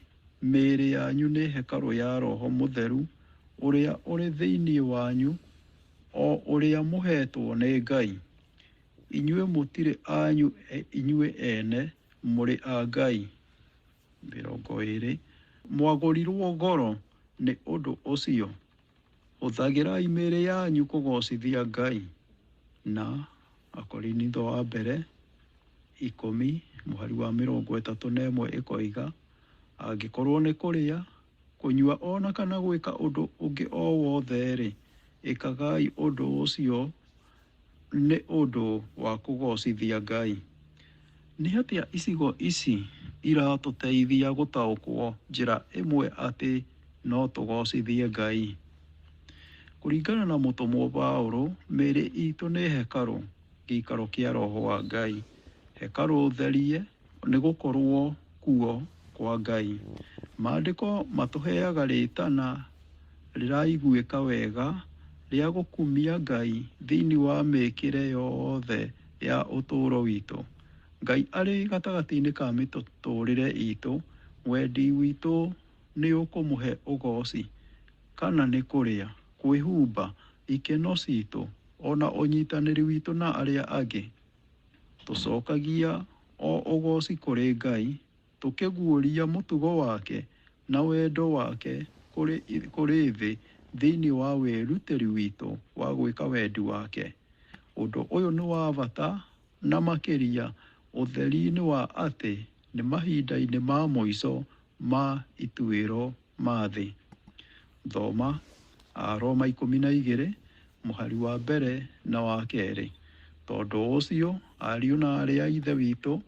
mĩĩrĩ yanyu nĩ hekarũ ya Roho Mũtheru ũrĩa ũrĩ thĩinĩ wanyu, o ũrĩa mũhetwo nĩ Ngai? Inyuĩ mũtirĩ anyu inyuĩ ene, mũrĩ a Ngai. 20. Mwagũrirwo goro nĩ ũndũ ũcio, hũthagĩrai mĩĩrĩ yanyu kũgocithia Ngai. Na Akorinitho wa mbere 10 mũhari wa 31 ĩkoiga, angĩkorwo nĩ kũrĩa, kũnyua ona kana gwĩka ũndũ ũngĩ o wothe-rĩ, ĩkagai ũndũ ũcio nĩ ũndũ wa kũgocithia Ngai. Nĩ atĩa icigo ici iratũteithia gũtaũkwo njĩra ĩmwe atĩ no tũgocithie Ngai? Kũringana na mũtũmwo Paũlũ, mĩĩrĩ itũ nĩ hekarũ, gĩikaro kĩa Roho wa Ngai. Hekarũ therie nĩ gũkorwo kuo kwa Ngai. Maandĩko matũheaga rĩtana rĩraiguĩka wega rĩa gũkumia Ngai thĩinĩ wa mĩĩkĩre yothe ya ũtũũro witũ. Ngai arĩ gatagatĩ-inĩ ka mĩtũrĩre itũ, wendi witũ nĩ ũkũmũhe ũgooci, kana nĩ kũrĩa, kwĩhumba, ikeno citũ, ona ũnyitanĩri witũ na arĩa angĩ. Tũcokagia o ũgooci kũrĩ Ngai, tũkĩguũria mũtugo wake na wendo wake kũrĩ thĩ thĩinĩ wa wĩrutĩri witũ wa gwĩka wendi wake. Ũndũ ũyũ nĩ wa bata na makĩria ũtheri-inĩ wa atĩ nĩ mahinda-inĩ ma mũico ma ituĩro ma thĩ. Thoma Aroma 12 mũhari wa mbere na wa kerĩ. Tondũ ũcio, ariũ na aarĩ a Ithe witũ,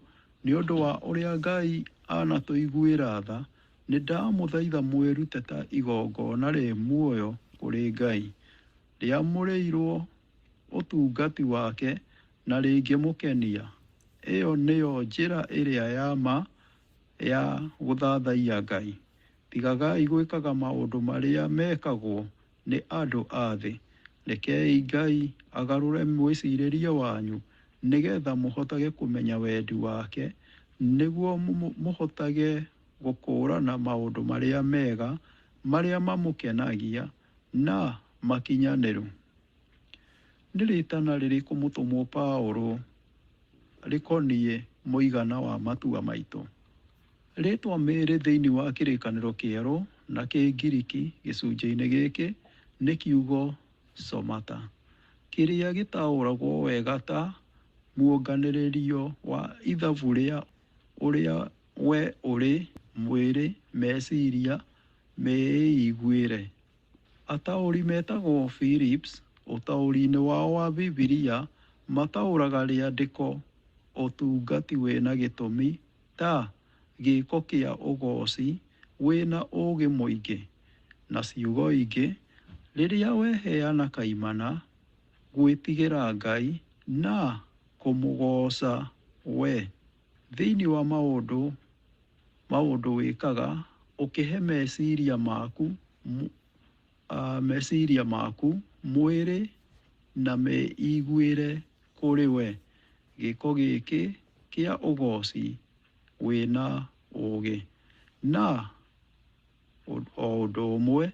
nĩ ũndũ wa ũrĩa Ngai anatũiguĩra tha, nĩ ndamũthaitha mwĩrute ta igongona rĩ muoyo kũrĩ Ngai, rĩamũrĩirwo ũtungati wake na rĩngĩmũkenia. Ĩyo nĩyo njĩra ĩrĩa ya ma ya gũthathaiya Ngai. Tigagai gwĩkaga maũndũ marĩa mekagwo nĩ andũ a thĩ. Rekei Ngai agarũre mwĩcirĩrie wanyu, nĩgetha mũhotage kũmenya wendi wake, nĩguo mũhotage gũkũũrana maũndũ marĩa mega, marĩa mamũkenagia na makinyanĩru. Nĩ rĩtana rĩrĩkũ mũtũmwo Paũlũ rĩkoniĩ mũigana wa matua maitũ? Rĩtwa mĩĩrĩ thĩinĩ wa kĩrĩkanĩro kĩerũ na Kĩngiriki gĩcunjĩ-inĩ gĩkĩ nĩ kiugo somata, kĩrĩa gĩtaũragwo wega ta muonganĩrĩrio wa ithabu rĩa ũrĩa we ũrĩ, mwĩrĩ, meciria, meĩiguĩre. Ataũri metagwo Phillips, ũtaũri-inĩ wao wa Bibilia mataũraga rĩandĩko ũtungati wĩna gĩtũmi ta gĩĩko kĩa ũgooci wĩna ũũgĩ mũingĩ. Na ciugo ingĩ, rĩrĩa weheana kaimana, gwĩtigĩra Ngai na kũmũgooca we thĩinĩ wa maũndũ wĩkaga, ũkĩhe meciria maku, mwĩrĩ na meĩiguĩre kũrĩ we. Gĩĩko gĩkĩ kĩa ũgooci wĩna ũũgĩ. Na o ũndũ ũmwe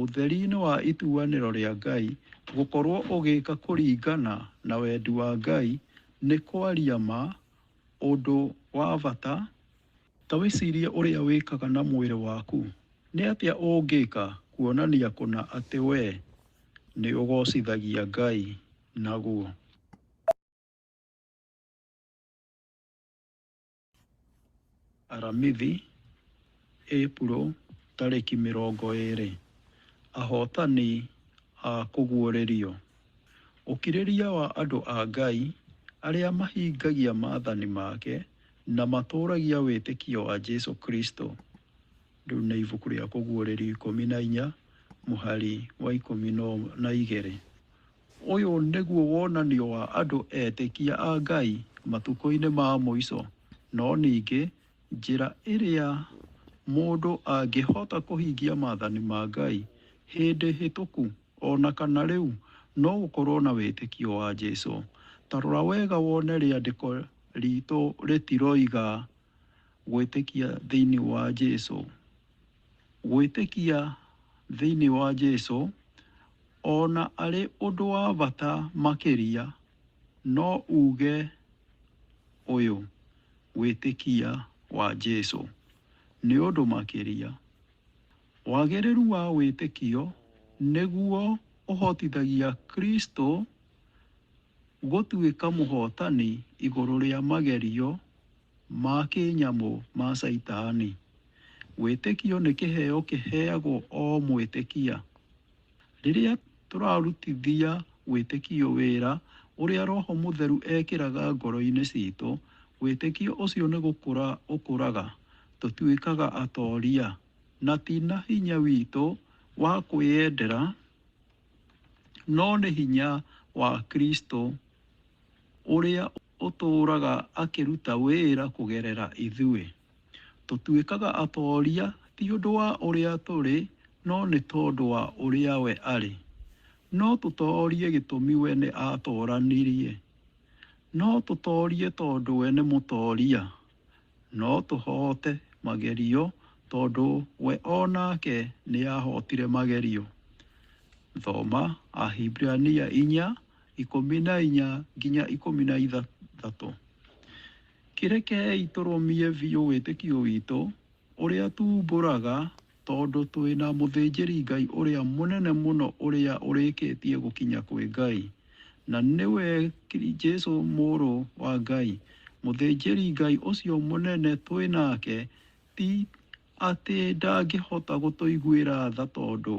ũtheri-inĩ wa ituanĩro rĩa Ngai, gũkorwo ũgĩka kũringana na wendi wa Ngai nĩ kwaria ma ũndũ wa bata. Ta wĩcirie ũrĩa wĩkaga na mwĩrĩ waku. Nĩ atĩa ũngĩka kuonania kũna atĩ we nĩ ũgocithagia Ngai naguo? Aramithi, Ĩpuro tarĩki 20. Ahotani a kũguũrĩrio. Ũkirĩria wa andũ a Ngai arĩa mahingagia maathani make na matũũragia wĩtĩkio wa Jesũ Kristo. Rĩu nĩ ibuku rĩa kũguũrĩrio 14 mũhari wa 12. Ũyũ nĩguo wonanio wa andũ etĩkia a Ngai matukũ-inĩ ma mũico, no ningĩ njĩra ĩrĩa mũndũ angĩhota kũhingia maathani ma Ngai hĩndĩ hĩtũku ona kana rĩu no gũkorwo na wĩtĩkio wa Jesũ. Ta rora wega wone rĩandĩko ritũ rĩtiroiga gwĩtĩkia thĩinĩ wa Jesũ. Gwĩtĩkia thĩinĩ wa Jesũ ona arĩ ũndũ wa bata makĩria, no uge ũyũ: gwĩtĩkia wa Jesũ nĩ ũndũ makĩria. Wagĩrĩru wa wĩtĩkio nĩguo ũhotithagia Kristo gũtuĩka mũhotani igũrũ rĩa magerio ma kĩnyamũ ma Saitani. Wĩtĩkio nĩ kĩheo kĩheagwo o mwĩtĩkia. Rĩrĩa tũrarutithia wĩtĩkio wĩra ũrĩa Roho Mũtheru ekĩraga ngoro-inĩ citũ, wĩtĩkio ũcio nĩ gũkũra ũkũraga. Tũtuĩkaga atoria, na ti na hinya witũ wa kwĩyendera, no nĩ hinya wa Kristo ũrĩa ũtũũraga akĩruta wĩra kũgerera ithuĩ. Tũtuĩkaga atoria ti ũndũ wa ũrĩa tũrĩ, no nĩ tondũ wa ũrĩa we arĩ. No tũtorie gĩtũmi we nĩ atoranirie. No tũtorie tondũ we nĩ mũtoria. No tũhote magerio tondũ we onake nĩ ahotire magerio. Thoma Ahibirania 4:14-13. Kĩrekei tũrũmie biũ wĩtĩkio witũ ũrĩa tuumbũraga, tondũ twĩna mũthĩnjĩri Ngai ũrĩa mũnene mũno ũrĩa ũrĩkĩtie gũkinya kwĩ Ngai, na nĩwe Jesũ mũrũ wa Ngai. Mũthĩnjĩri Ngai ũcio mũnene twĩnake ti atĩ ndangĩhota gũtũiguĩra tha tondũ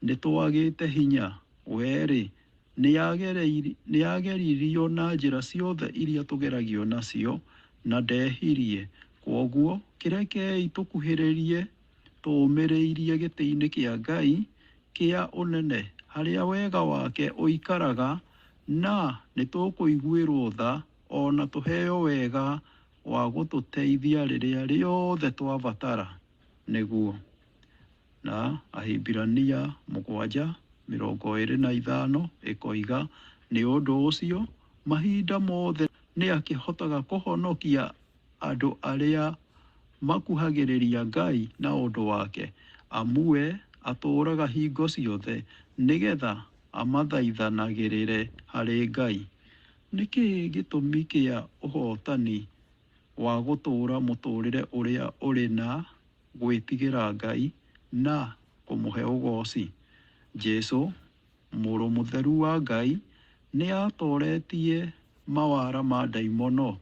nĩ twagĩte hinya. Werĩ nĩageririo na njĩra ciothe iria tũgeragio nacio na ndehirie. Kwoguo kĩrekei tũkuhĩrĩrie tũũmĩrĩirie gĩtĩ-inĩ kĩa Ngai kĩa ũnene, harĩa wega wake ũikaraga, na nĩ tũkũiguĩrwo tha ona tũheo wega wa gũtũteithia rĩrĩa rĩothe twabatara nĩguo. Na Ahibirania 7:25 ĩkoiga, nĩ ũndũ ũcio mahinda mothe nĩ akĩhotaga kũhonokia andũ arĩa makuhagĩrĩria Ngai na ũndũ wake, amu we atũũraga hingo ciothe nĩgetha amathaithanagĩrĩre harĩ Ngai. Nĩ kĩĩ gĩtũmi kĩa ũhotani wa gũtũũra mũtũũrĩre ũrĩa ũrĩ na gwĩtigĩra Ngai na kũmũhe ũgooci? Jesũ, mũrũ mũtheru wa Ngai, nĩ atoretie mawara ma ndaimono.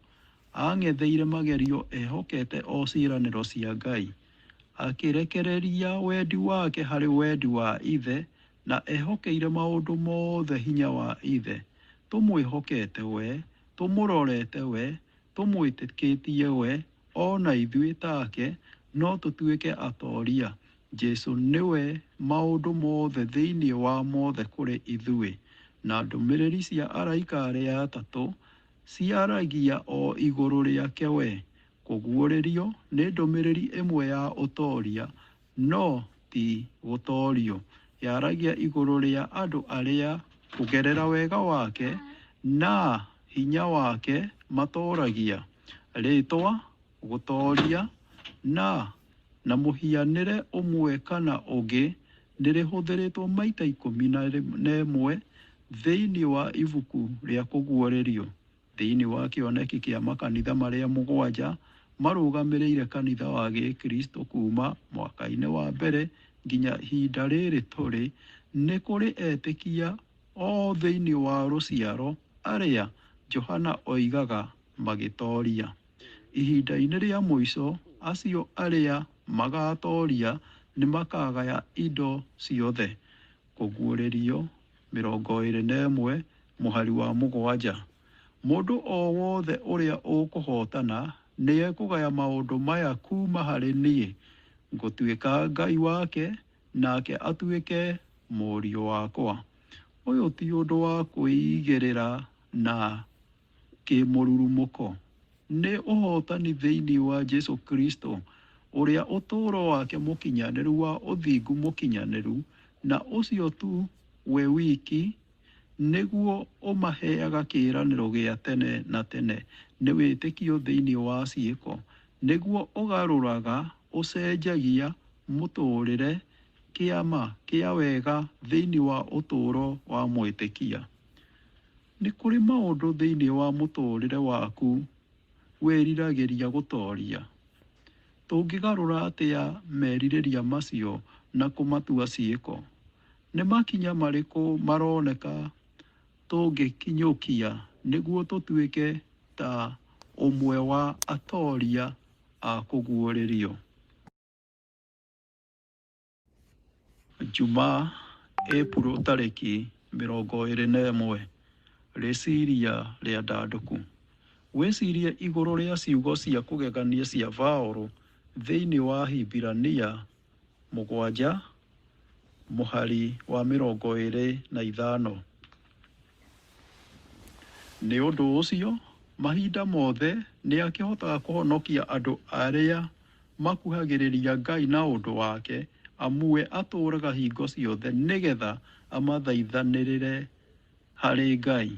Ang'etheire magerio ehokete o ciĩranĩro cia Ngai, akĩrekereria wendi wake harĩ wendi wa Ithe, na ehokeire maũndũ mothe hinya wa Ithe. Tũmwĩhokete we, tũmũrorete we, tũmwĩtĩkĩtie we, ona ithuĩ take no tũtuĩke atoria. Jesũ nĩwe maũndũ mothe thĩinĩ wa mothe kũrĩ ithuĩ. Na ndũmĩrĩri cia araika arĩa atatũ ciaragia o igũrũ rĩake we. Kũguũrĩrio nĩ ndũmĩrĩri ĩmwe ya ũtoria, no ti gũtorio. Yaragia igũrũ rĩa andũ arĩa kũgerera wega wake na hinya wake matoragia. Rĩtwa, gũtoria na mũhianĩre ũmwe kana ũngĩ nĩ rĩhũthĩrĩtwo maita 11 thĩinĩ wa ibuku rĩa kũguũrĩrio thĩinĩ wa kĩoneki kĩa makanitha marĩa 7 marũgamĩrĩire kanitha wa Gĩkristo kuma mwaka-inĩ wa mbere nginya ihinda rĩrĩ tũrĩ. Nĩ kũrĩ etĩkia o thĩinĩ wa rũciaro arĩa Johana oigaga magĩtoria. Ihinda-inĩ rĩa mũico acio arĩa magatoria nĩ makagaya indo ciothe. Kũguũrĩrio 21 mũhari wa 7. Mũndũ o wothe ũrĩa ũkũhotana nĩ ekũgaya maũndũ maya kuma harĩ niĩ, ngũtuĩka Ngai wake nake atuĩke mũriũ wakwa. Ũyũ ti ũndũ wa kwĩigĩrĩra na kĩmũrurumũko, nĩ ũhotani thĩinĩ wa Jesu Kristo ũrĩa ũtũũro wake mũkinyanĩru wa ũthingu mũkinyanĩru, na ũcio tu we wiki nĩguo ũmaheaga kĩĩranĩro gĩa tene na tene. Nĩ wĩtĩkio thĩinĩ wa ciĩko nĩguo ũgarũraga ũcenjagia mũtũũrĩre kĩama kĩa wega thĩinĩ wa ũtũũro wa mwĩtĩkia. Nĩ kũrĩ maũndũ thĩinĩ wa mũtũũrĩre waku wĩriragĩria gũtoria. Tũngĩgarũra atĩa merirĩria macio na kũmatua ciĩko? Nĩ makinya marĩkũ maroneka tũngĩkinyũkia nĩguo tũtuĩke ta ũmwe wa atoria a kũguũrĩrio? Jumaa, Ĩpuro tarĩki 21. Rĩciria rĩa ndandũku. Wĩcirie igũrũ rĩa ciugo cia kũgegania cia Paũlũ thĩinĩ wa Hibirania 7 mũhari wa 25. Nĩ ũndũ ũcio, mahinda mothe nĩ akĩhotaga kũhonokia andũ arĩa makuhagĩrĩria Ngai na ũndũ wake, amu we atũũraga hingo ciothe nĩgetha amathaithanĩrĩre harĩ Ngai.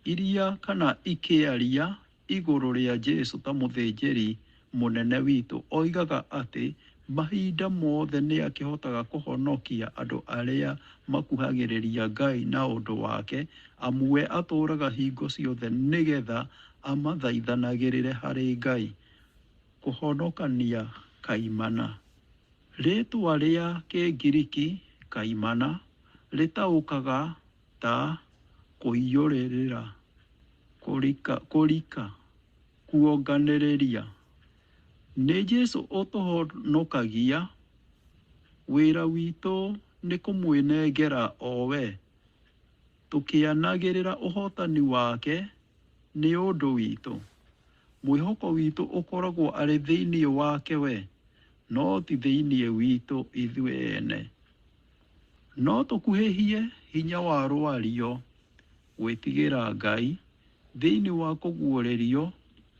Iria kana ikĩaria igũrũ rĩa Jesu ta mũthĩnjĩri mũnene witũ oigaga atĩ mahinda mothe nĩ akĩhotaga kũhonokia andũ arĩa makuhagĩrĩria Ngai na ũndũ wake, amu we atũũraga hingo ciothe nĩgetha amathaithanagĩrĩre harĩ Ngai. Kũhonokania kaimana. Rĩĩtwa rĩa Kĩngiriki kaimana rĩtaũkaga ta kũiyũrĩrĩra, kũrika, kuonganĩrĩria. Nĩ Jesu ũtũhonokagia. Wĩra witũ nĩ kũmwĩnengera o we, tũkĩanagĩrĩra ũhotani wake nĩ ũndũ witũ. Mwĩhoko witũ ũkoragwo arĩ thĩinĩ wake we, no ti thĩinĩ witũ ithuĩ ene. No tũkuhĩhie hinya wa rwario gwĩtigĩra Ngai thĩinĩ wa kũguũrĩrio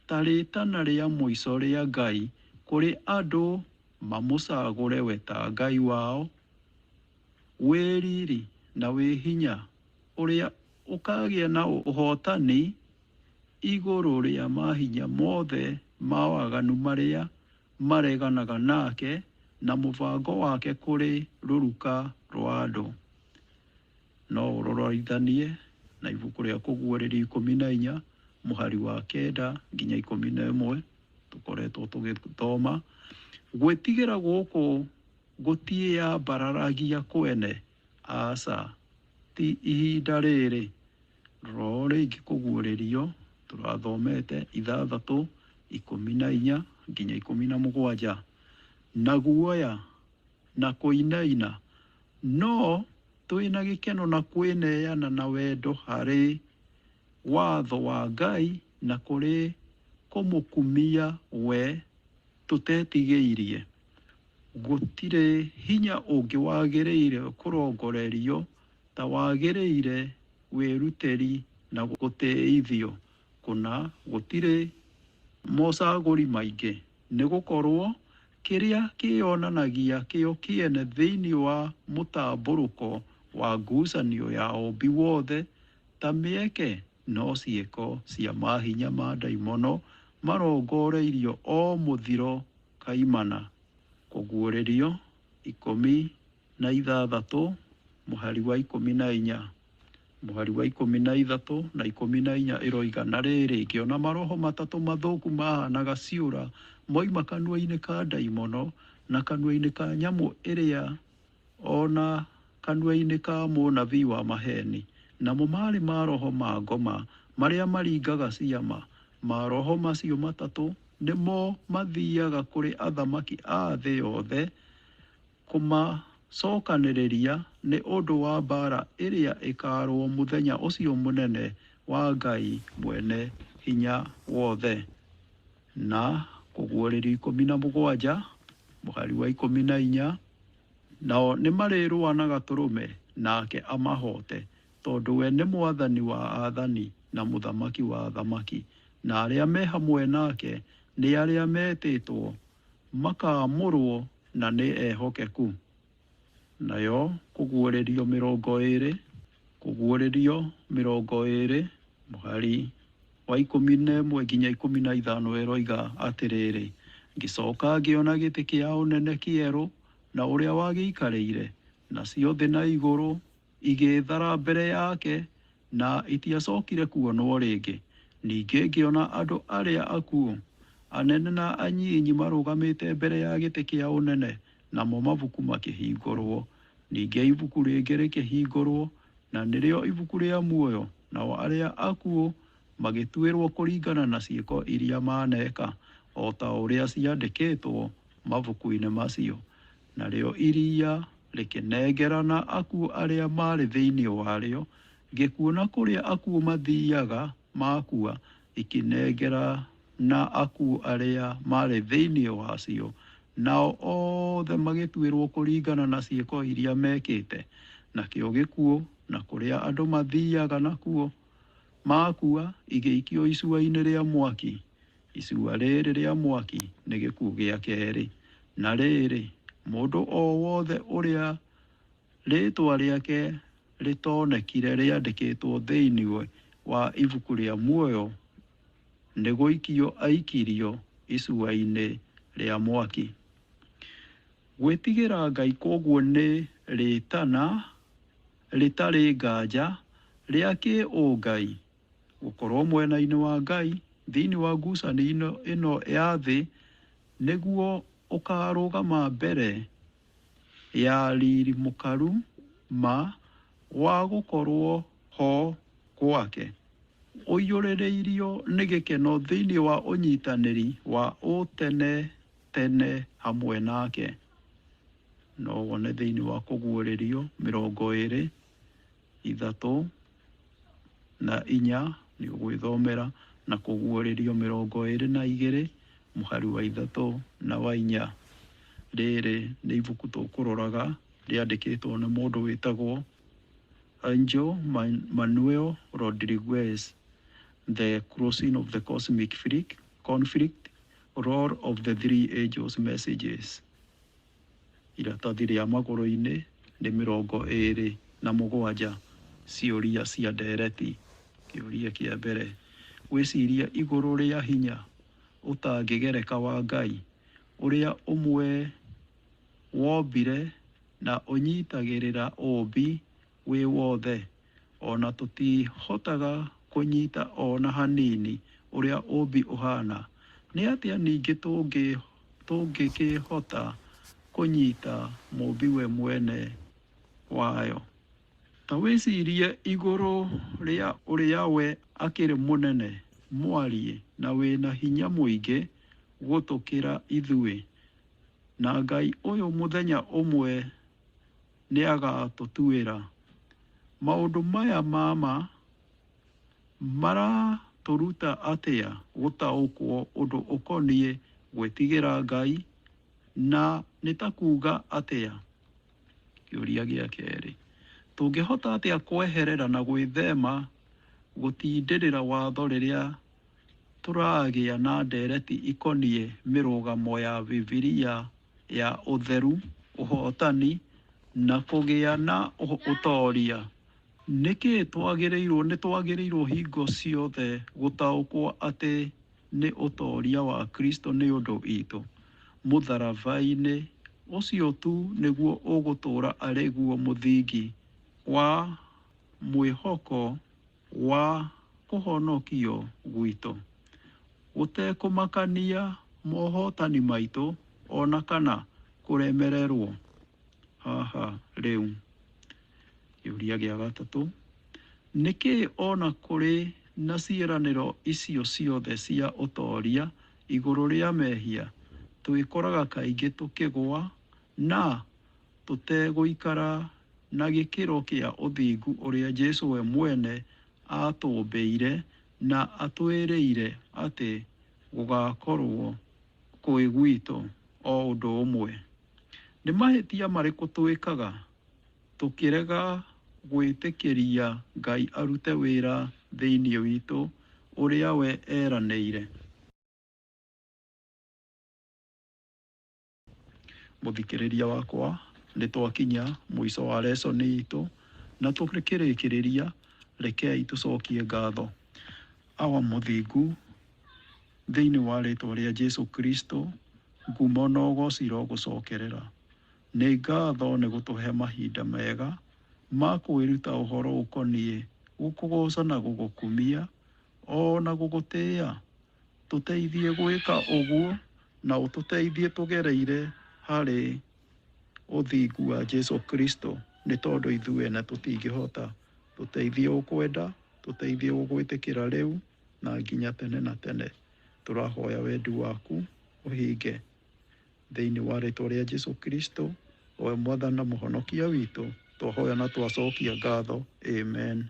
ta rĩtana rĩa mũico rĩa Ngai kũrĩ andũ mamũcagũre we ta Ngai wao. Wĩriri na wĩhinya ũrĩa ũkagĩa na ũhotani igũrũ rĩa mahinya mothe ma waganu marĩa mareganaga nake na mũbango wake kũrĩ rũruka rwa andũ. No ũrorithanie na ibuku rĩa kũguũrĩrio 14 mũhari wa 9 nginya 11 tũkoretwo tũgĩthoma. Gwĩtigĩra gũkũ gũtiĩambararagia kwene, aca, ti ihinda rĩrĩ. Rora rĩngĩ kũguũrĩrio tũrathomete 6:14 nginya 17. Na guoya na kũinaina, no twĩna gĩkeno na kwĩneana na wendo harĩ watho wa Ngai na kũrĩ kũmũkumia we tũtetigĩirie. Gũtirĩ hinya ũngĩ wagĩrĩire kũrongorerio ta wagĩrĩire wĩrutĩri na gũtĩithio, kũna gũtirĩ mocagũri maingĩ, nĩ gũkorwo kĩrĩa kĩonanagia kĩo kĩene thĩinĩ wa mũtambũrũko wa ngucanio ya ũmbi wothe, ta mĩeke no ciĩko cia mahinya ma ndaimono marongoreirio o mũthiro kaimana. Kũguũrĩrio na ithathatũ mũhari wa 14. Mũhari wa 13 na 14 ĩroiga, na rĩrĩ ngĩona maroho matatũ mathũku mahanaga ciũra moima kanua-inĩ ka ndaimono na kanua-inĩ ka nyamũ ĩrĩa ona kanua-inĩ ka mũnabii wa maheni. Namo marĩ maroho ma ngoma marĩa maringaga ciama. Maroho macio matatũ nĩmo mathiaga kũrĩ athamaki a thĩ yothe kũmacokanĩrĩria nĩ ũndũ wa mbara ĩrĩa ĩkarwo mũthenya ũcio mũnene wa Ngai mwene hinya wothe. Na kũguũrĩrio 17 mũhari wa 14, nao nĩ marĩrũa na Gatũrũme nake amahote, tondũ we nĩ mwathani wa athani na mũthamaki wa athamaki, na arĩa me hamwe nake nĩ arĩa metĩtwo makaamũrwo na nĩ ehokeku. Nayo kũguũrĩrio 20 mũhari wa 11 nginya 15 ĩroiga atĩrĩrĩ, ngĩcoka ngĩona gĩtĩ kĩa ũnene kĩerũ na ũrĩa wagĩikarĩire, nacio thĩ na igũrũ igĩĩthara mbere yake na itiacokire kuonwo rĩngĩ. Ningĩ ngĩona andũ arĩa akuũ, anene na anyinyi marũgamĩte mbere ya gĩtĩ kĩa ũnene, namo mabuku makĩhingũrwo. Ningĩ ibuku rĩngĩ rĩkĩhingũrwo, na nĩrĩo ibuku rĩa muoyo. Nao arĩa akuũ magĩtuĩrwo kũringana na ciĩko iria maneka, o ta ũrĩa ciandĩkĩtwo mabuku-inĩ macio. Narĩo iria rĩkĩnengerana akuũ arĩa marĩ thĩinĩ warĩo. Ngĩkuona kũrĩa akuũ mathiaga makua, ikĩnengera na akuũ arĩa marĩ thĩinĩ wacio. Nao othe magĩtuĩrwo kũringana na ciĩko iria mekĩte. Nakĩo gĩkuũ na kũrĩa andũ mathiaga nakuo makua igĩikio icua-inĩ rĩa mwaki. Icua rĩrĩ rĩa mwaki nĩ gĩkuũ gĩa kerĩ. Na rĩrĩ, mũndũ o wothe ũrĩa rĩĩtwa rĩake rĩtonekire rĩandĩkĩtwo thĩinĩ wa ibuku rĩa muoyo nĩ gũikio aikirio icua-inĩ rĩa mwaki. Gwĩtigĩra Ngai koguo nĩ rĩtana rĩtarĩ nganja rĩa kĩũngai, gũkorwo mwena-inĩ wa Ngai thĩinĩ wa ngucanio ĩno ya thĩ, nĩguo ũkarũgama mbere ya riri mũkaru wa gũkorwo ho gwake, ũiyũrĩrĩirio nĩ gĩkeno thĩinĩ wa ũnyitanĩri wa ũtene tene hamwe nake. No wone thĩinĩ wa kũguũrĩrio 23 na 4 nĩ ũgwĩthomera, na kũguũrĩrio 22 mũhari wa 3 na wa 4. Rĩrĩ nĩ ibuku tũkũroraga rĩandĩkĩtwo nĩ mũndũ wĩtagwo Angel Manuel Rodriguez, The Crossing of the Cosmic Conflict, Role of the Three Angels Messages. Iratathi rĩa magũrũ-inĩ nĩ 27. Ciũria cia ndereti. Kĩũria kĩa mbere, gwĩciria igũrũ rĩa hinya ũtangĩgereka wa Ngai, ũrĩa ũmwe wombire na ũnyitagĩrĩra ũmbi wĩ wothe, ona tũtihotaga kũnyita ona hanini ũrĩa ũmbi ũhana. Nĩ atĩa ningĩ tũngĩkĩhota kũnyita mũmbi we mwene wayo? Ta wĩcirie igũrũ rĩa ũrĩa we akĩrĩ mũnene, mwarie na wĩna hinya mũingĩ gũtũkĩra ithuĩ. Na Ngai ũyũ mũthenya ũmwe nĩ agatũtuĩra. Maũndũ maya maratũruta atĩa gũtaũkwo ũndũ ũkoniĩ gwĩtigĩra Ngai, na nĩ ta kuuga atĩa? Kĩũria gĩa kerĩ, tũngĩhota atĩa kweherera na gwĩthema gũtindĩrĩra watho rĩrĩa tũragĩa na ndereti ikoniĩ mĩrũgamo ya Bibilia ya ũtheru, ũhotani na kũgĩa na ũtooria? Nĩkĩ twagĩrĩirwo hingo ciothe gũtaũkwo atĩ nĩ ũtooria wa Kristo nĩ ũndũ witũ mũtharaba-inĩ Ũcio tu nĩguo ũgũtũũra arĩ guo mũthingi wa mwĩhoko wa kũhonokio gwitũ, gũtekũmakania mohotani maitũ ona kana kũremererwo. Haha rĩu, kĩũria gĩa gatatũ, nĩkĩĩ ona kũrĩ na ciĩranĩro icio ciothe cia ũtoria igũrũ rĩa mehia, twĩkoraga kaingĩ tũkĩgũa na tũtegũikara na gĩkĩro kĩa ũthingu ũrĩa Jesũ we mwene atũmbĩire na atwĩrĩire atĩ gũgakorwo kwĩ gwitũ o ũndũ ũmwe. Nĩ mahĩtia marĩkũ twĩkaga tũkĩrega gwĩtĩkĩria Ngai arute wĩra thĩinĩ witũ ũrĩa we eranĩire? Mũthikĩrĩria wakwa, nĩ twakinya mũico wa lesson itũ, na tũkĩrĩkĩrĩria, rekei tũcokie ngatho. Awa mũthingu, thĩinĩ wa rĩtwa rĩa Jesũ Kristo, ngumo na ũgooci irogũcokerera. Nĩ ngatho nĩ gũtũhe mahinda mega ma kwĩruta ũhoro ũkoniĩ gũkũgoca na gũgũkumia, o na gũgũtĩĩa. Tũteithie gwĩka ũguo na ũtũteithie tũgereire harĩ ũthingu wa Jesũ Kristo, nĩ tondũ ithuĩ ene tũtingĩhota. Tũteithie ũkwenda, tũteithie ũgwĩtĩkĩra rĩu na nginya tene na tene. Tũrahoya wendi waku ũhinge thĩinĩ wa rĩtwa rĩa Jesũ Kristo, o we mwathani na mũhonokia witũ, twahoya na twacokia ngatho. Amen.